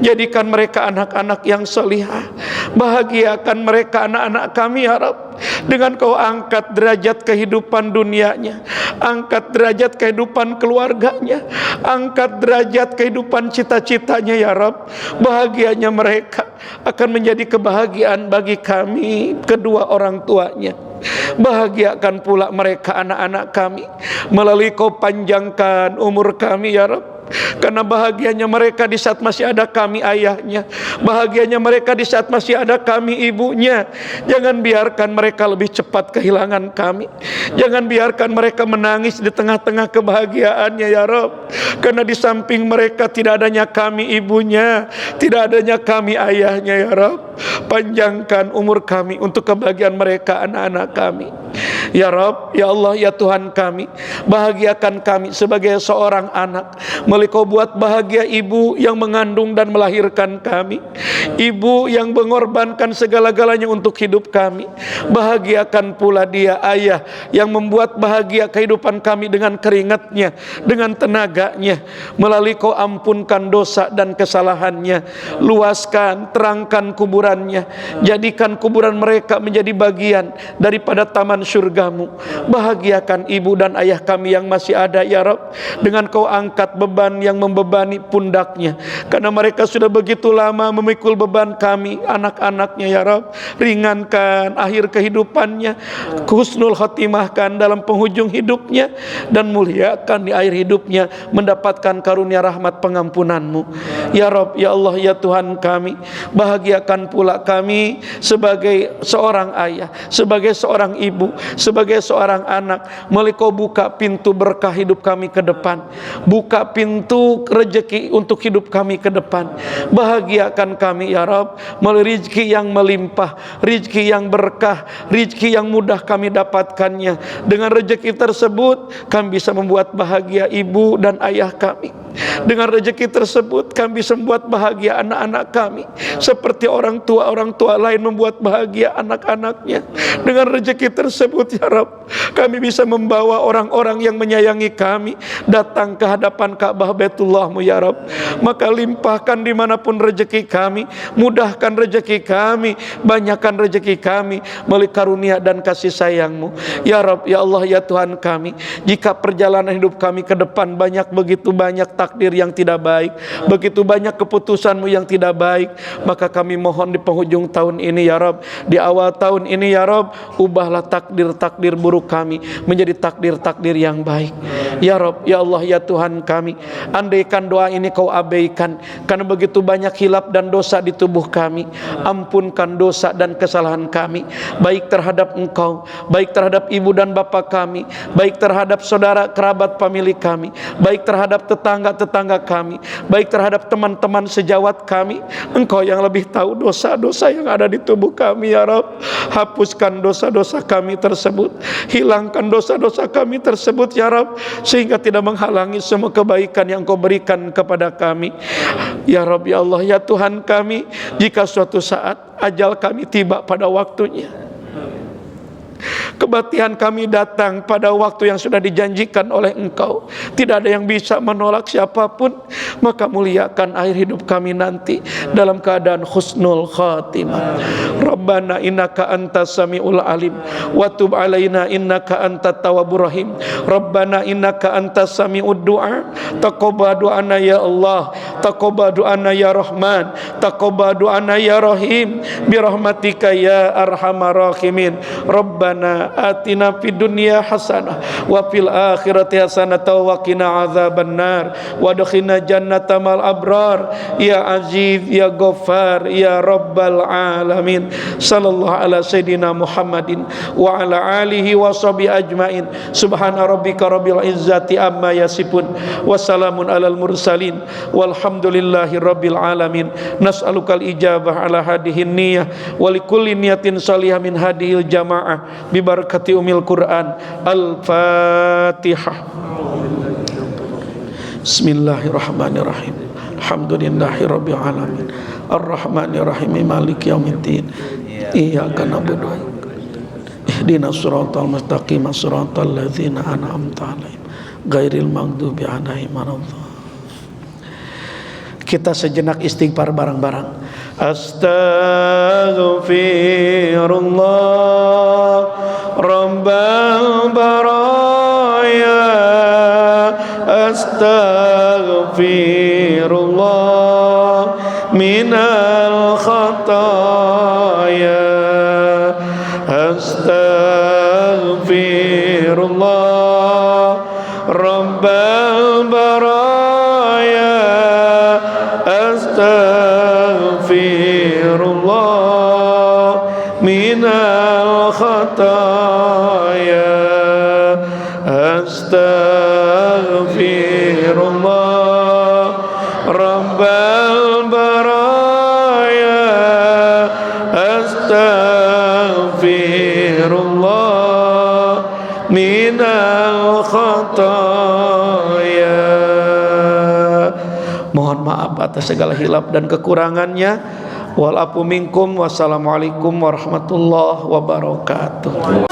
jadikan mereka anak-anak yang solihah. Bahagiakan mereka anak-anak kami ya Rabb, dengan Kau angkat derajat kehidupan dunianya, angkat derajat kehidupan keluarganya, angkat derajat kehidupan cita-citanya ya Rabb. Bahagianya mereka akan menjadi kebahagiaan bagi kami kedua orang tuanya. Bahagiakan pula mereka anak-anak kami melalui Kau panjangkan umur kami ya Rabb. Karena bahagianya mereka di saat masih ada kami ayahnya, bahagianya mereka di saat masih ada kami ibunya. Jangan biarkan mereka lebih cepat kehilangan kami, jangan biarkan mereka menangis di tengah-tengah kebahagiaannya ya Rabb. Karena di samping mereka tidak adanya kami ibunya, tidak adanya kami ayahnya ya Rabb. Panjangkan umur kami untuk kebahagiaan mereka anak-anak kami ya Rabb, ya Allah, ya Tuhan kami. Bahagiakan kami sebagai seorang anak melalui Kau buat bahagia ibu yang mengandung dan melahirkan kami, ibu yang mengorbankan segala-galanya untuk hidup kami. Bahagiakan pula dia ayah yang membuat bahagia kehidupan kami dengan keringatnya, dengan tenaganya. Melalui Kau ampunkan dosa dan kesalahannya, luaskan, terangkan kuburannya, jadikan kuburan mereka menjadi bagian daripada taman surga-Mu. Bahagiakan ibu dan ayah kami yang masih ada ya Rabb, dengan Kau angkat beban yang membebani pundaknya, karena mereka sudah begitu lama memikul beban kami anak-anaknya ya Rabb. Ringankan akhir kehidupannya, husnul khotimahkan dalam penghujung hidupnya, dan muliakan di akhir hidupnya mendapatkan karunia rahmat pengampunan-Mu ya Rabb, ya Allah, ya Tuhan kami. Bahagiakan pula kami sebagai seorang ayah, sebagai seorang ibu, sebagai seorang anak. Melalui Kau buka pintu berkah hidup kami ke depan, buka pintu rezeki untuk hidup kami ke depan. Bahagiakan kami ya Rabb melalui rezeki yang melimpah, rezeki yang berkah, rezeki yang mudah kami dapatkannya. Dengan rezeki tersebut kami bisa membuat bahagia ibu dan ayah kami. Dengan rezeki tersebut kami bisa membuat bahagia anak-anak kami, seperti orang tua lain membuat bahagia anak-anaknya. Dengan rezeki tersebut ya Rabb, kami bisa membawa orang-orang yang menyayangi kami datang ke hadapan Ka'bah Baitullah-Mu ya Rabb. Maka limpahkan dimanapun rezeki kami, mudahkan rezeki kami, banyakkan rezeki kami melalui karunia dan kasih sayang-Mu ya Rabb, ya Allah, ya Tuhan kami. Jika perjalanan hidup kami ke depan begitu banyak takdir yang tidak baik, begitu banyak keputusan-Mu yang tidak baik, maka kami mohon di penghujung tahun ini ya Rabb, di awal tahun ini ya Rabb, ubahlah takdir-takdir buruk kami menjadi takdir-takdir yang baik ya Rabb, ya Allah, ya Tuhan kami. Andaikan doa ini Kau abaikan karena begitu banyak hilap dan dosa di tubuh kami, ampunkan dosa dan kesalahan kami, baik terhadap Engkau, baik terhadap ibu dan bapa kami, baik terhadap saudara kerabat famili kami, baik terhadap tetangga-tetangga kami, baik terhadap teman-teman sejawat kami. Engkau yang lebih tahu dosa-dosa yang ada di tubuh kami ya Rabb. Hapuskan dosa-dosa kami tersebut, hilangkan dosa-dosa kami tersebut ya Rabb, sehingga tidak menghalangi semua kebaikan yang Kau berikan kepada kami ya Rabb, ya Allah, ya Tuhan kami. Jika suatu saat ajal kami tiba pada waktunya, Kematian kami datang pada waktu yang sudah dijanjikan oleh Engkau. Tidak ada yang bisa menolak siapapun. Maka muliakan akhir hidup kami nanti dalam keadaan husnul khatimah. Rabbana innaka antas samiul alim wa tub alaina innaka antat tawwabur rahim. Rabbana innaka antas samiud du'a. Taqabbal du'ana ya Allah, taqabbal du'ana ya Rahman, taqabbal du'ana ya Rahim, bi rahmatika ya arhamar rahimin. Rabbana atina fid dunya hasanah wa fil akhirati hasanah wa qina adzabannar wa adkhilna jannata mal abrar ya aziz ya ghaffar ya rabbal alamin. Sallallahu ala sayidina Muhammadin wa ala alihi wa sahbihi ajmain. Subhana rabbika rabbil izzati amma yasifun wa salamun alal mursalin walhamdulillahi rabbil alamin. Nas'alukal ijabah ala hadihin niyah wa likulli niyatin salihah min hadihil jamaah bi barakati umil Quran. Al-Fatihah. Bismillahirrahmanirrahim. Alhamdulillahi rabbil alamin. Ar-Rahmanir Rahim. Maliki yaumiddin. Iyyaka na'budu wa ihdinas siratal mustaqim. Siratal ladzina an'amta 'alaihim ghairil maghdubi 'alaihim waladdallin. Kita sejenak istighfar bareng-bareng. Astaghfirullah Rabbal baraya. Astaghfirullah minal khataya. Astaghfirullah Rabbal baraya. Astaghfirullah minal khataya. Astaghfirullah Rabbal baraya. Astaghfirullah minal khataya. Mohon maaf atas segala hilaf dan kekurangannya. Wal afu minkum. Wassalamualaikum warahmatullahi wabarakatuh.